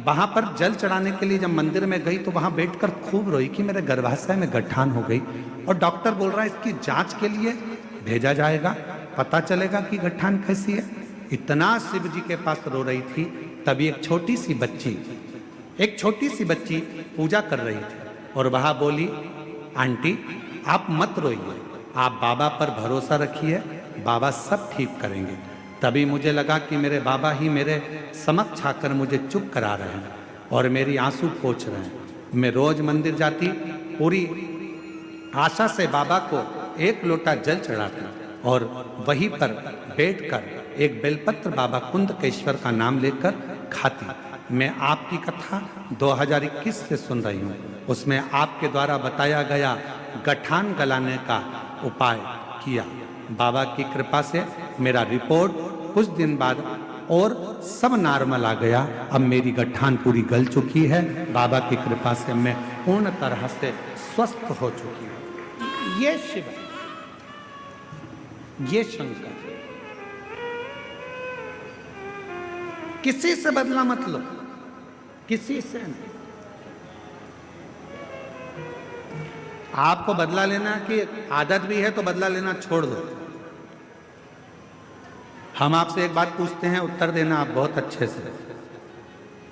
वहां पर जल चढ़ाने के लिए जब मंदिर में गई तो वहां बैठकर खूब रोई कि मेरे गर्भाशय में गठान हो गई, और डॉक्टर बोल रहा है इसकी जांच के लिए भेजा जाएगा, पता चलेगा कि गठान कैसी है। इतना शिव जी के पास रो रही थी। तभी एक छोटी सी बच्ची पूजा कर रही थी और वहां बोली, आंटी आप मत रोइए, आप बाबा पर भरोसा रखिए, बाबा सब ठीक करेंगे। तभी मुझे लगा कि मेरे बाबा ही मेरे समक्ष आकर मुझे चुप करा रहे हैं और मेरी आंसू पोंछ रहे हैं। मैं रोज मंदिर जाती, पूरी आशा से बाबा को एक लोटा जल चढ़ाती और वहीं पर बैठकर एक बेलपत्र बाबा कुंदकेश्वर का नाम लेकर खाती। मैं आपकी कथा 2021 से सुन रही हूँ, उसमें आपके द्वारा बताया गया गठान गलाने का उपाय किया। बाबा की कृपा से मेरा रिपोर्ट कुछ दिन बाद और सब नॉर्मल आ गया। अब मेरी गठान पूरी गल चुकी है। बाबा की कृपा से मैं पूर्ण तरह से स्वस्थ हो चुकी हूँ। ये शिव, ये शंकर, किसी से बदला मत लो, किसी से नहीं। आपको बदला लेना की आदत भी है तो बदला लेना छोड़ दो। हम आपसे एक बात पूछते हैं, उत्तर देना आप बहुत अच्छे से।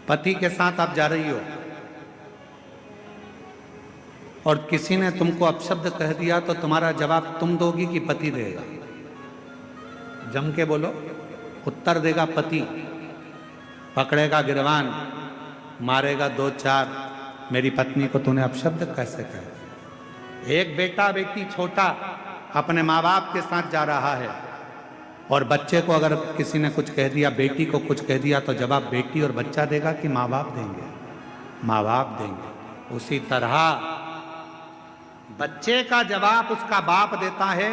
पति के साथ आप जा रही हो और किसी ने तुमको अपशब्द कह दिया तो तुम्हारा जवाब तुम दोगी कि पति देगा? जम के बोलो। उत्तर देगा पति। पकड़ेगा गिरवान, मारेगा 2-4। मेरी पत्नी को तूने अपशब्द कैसे कहा? एक बेटा बेटी छोटा अपने माँ बाप के साथ जा रहा है और बच्चे को अगर किसी ने कुछ कह दिया, बेटी को कुछ कह दिया, तो जवाब बेटी और बच्चा देगा कि माँ बाप देंगे? माँ बाप देंगे। उसी तरह बच्चे का जवाब उसका बाप देता है,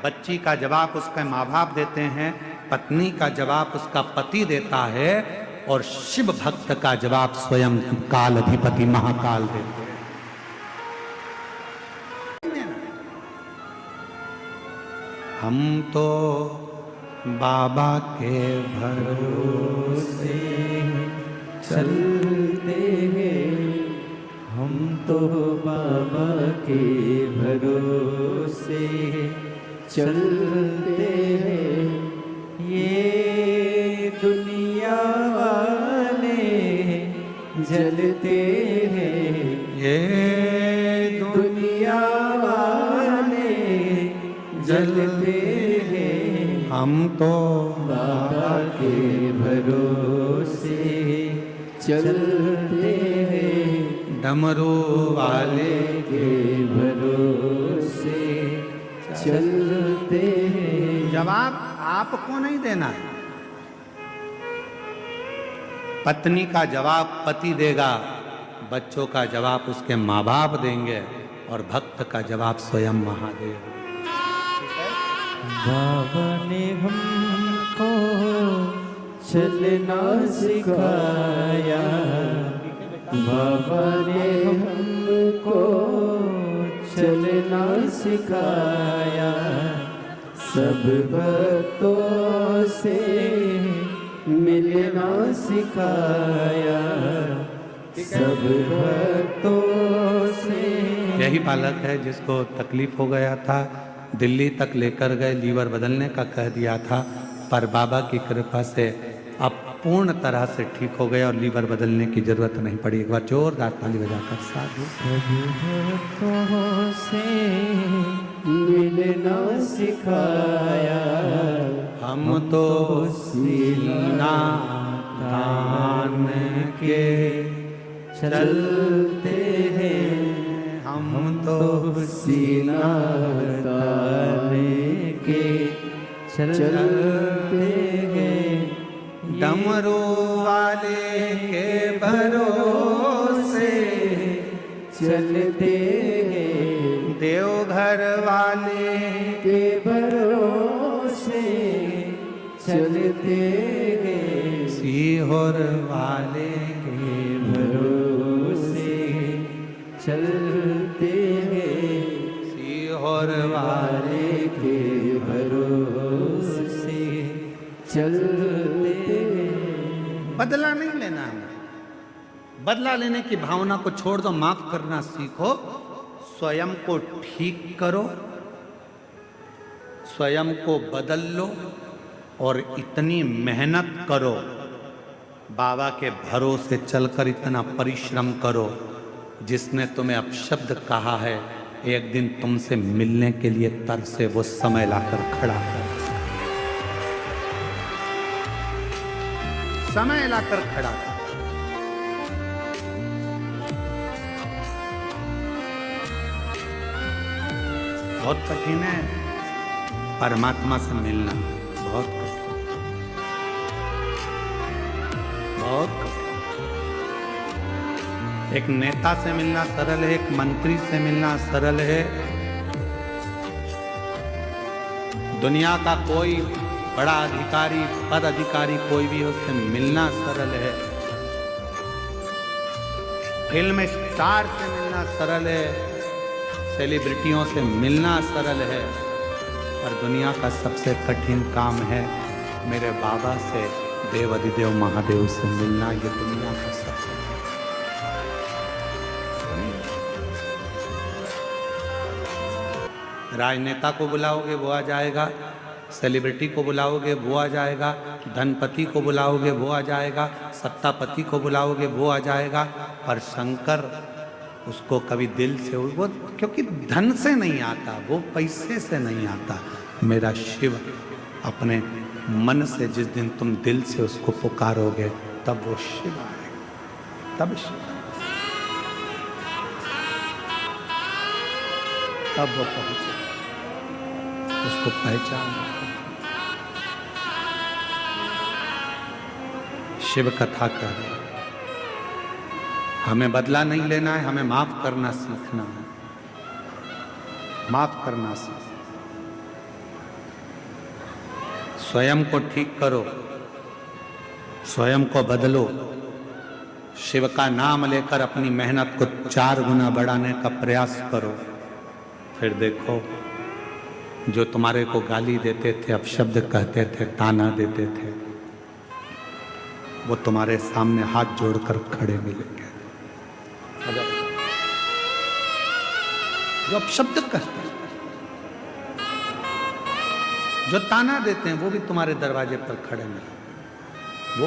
बच्ची का जवाब उसके माँ बाप देते हैं, पत्नी का जवाब उसका पति देता है और शिव भक्त का जवाब स्वयं काल अधिपति महाकाल देते हैं। हम तो बाबा के भरोसे चलते हैं, हम तो बाबा के भरोसे चलते हैं। ये दुनिया वाले जलते हैं, ये दुनिया वाले जलते हैं। हम तो बाबा के भरोसे चलते हैं, डमरू वाले के भरोसे चलते हैं। जवाब आपको नहीं देना है, पत्नी का जवाब पति देगा, बच्चों का जवाब उसके माँ बाप देंगे और भक्त का जवाब स्वयं महादेव। बाबा ने हमको चलना सिखाया, बाबा ने हमको चलना सिखाया। सब भक्तों से मिलना सिखाया, सब भक्तों से। यही बालक है जिसको तकलीफ हो गया था, दिल्ली तक लेकर गए, लीवर बदलने का कह दिया था, पर बाबा की कृपा से अब पूर्ण तरह से ठीक हो गया और लीवर बदलने की जरूरत नहीं पड़ी। एक बार जोरदार ताली बजाकर साधु। भक्तों से मिलना सिखाया, हम तो सीना तान के चलते हैं, हम तो सीना ताने के चलते हैं। डमरू वाले के भरोसे चलते हैं, देवघर वाले के भरोसे चलते हैं। सीहोर वाले के भरोसे चलते हैं, सीहोर वाले के भरोसे चलते हैं। बदला नहीं लेना हमें, बदला लेने की भावना को छोड़ दो, माफ करना सीखो, स्वयं को ठीक करो, स्वयं को बदल लो और इतनी मेहनत करो, बाबा के भरोसे चलकर इतना परिश्रम करो। जिसने तुम्हें अपशब्द कहा है, एक दिन तुमसे मिलने के लिए तरसे वो समय लाकर खड़ा कर, समय लाकर खड़ा कर। बहुत कठिन है परमात्मा से मिलना, बहुत कठिन, बहुत कठिन। एक नेता से मिलना सरल है, एक मंत्री से मिलना सरल है, दुनिया का कोई बड़ा अधिकारी, पद अधिकारी कोई भी हो, उससे मिलना सरल है, फिल्म स्टार से मिलना सरल है, सेलिब्रिटियों से मिलना सरल है, पर दुनिया का सबसे कठिन काम है मेरे बाबा से, देव अधिदेव महादेव से मिलना। ये दुनिया का सबसे राजनेता को बुलाओगे वो आ जाएगा, सेलिब्रिटी को बुलाओगे वो आ जाएगा, धनपति को बुलाओगे वो आ जाएगा, सत्तापति को बुलाओगे वो आ जाएगा, पर शंकर उसको कभी दिल से, वो क्योंकि धन से नहीं आता, वो पैसे से नहीं आता। मेरा शिव अपने मन से जिस दिन तुम दिल से उसको पुकारोगे तब वो शिव आएगा, तब शिव, तब वो पहुंचे, उसको पहचान। शिव कथा कर, हमें बदला नहीं लेना है, हमें माफ करना सीखना है, माफ करना सीखना। स्वयं को ठीक करो, स्वयं को बदलो, शिव का नाम लेकर अपनी मेहनत को 4 गुना बढ़ाने का प्रयास करो, फिर देखो जो तुम्हारे को गाली देते थे, अपशब्द कहते थे, ताना देते थे, वो तुम्हारे सामने हाथ जोड़कर खड़े मिलेंगे। जो अपशब्द कहते हैं, जो ताना देते हैं, वो भी तुम्हारे दरवाजे पर खड़े मिलेंगे। वो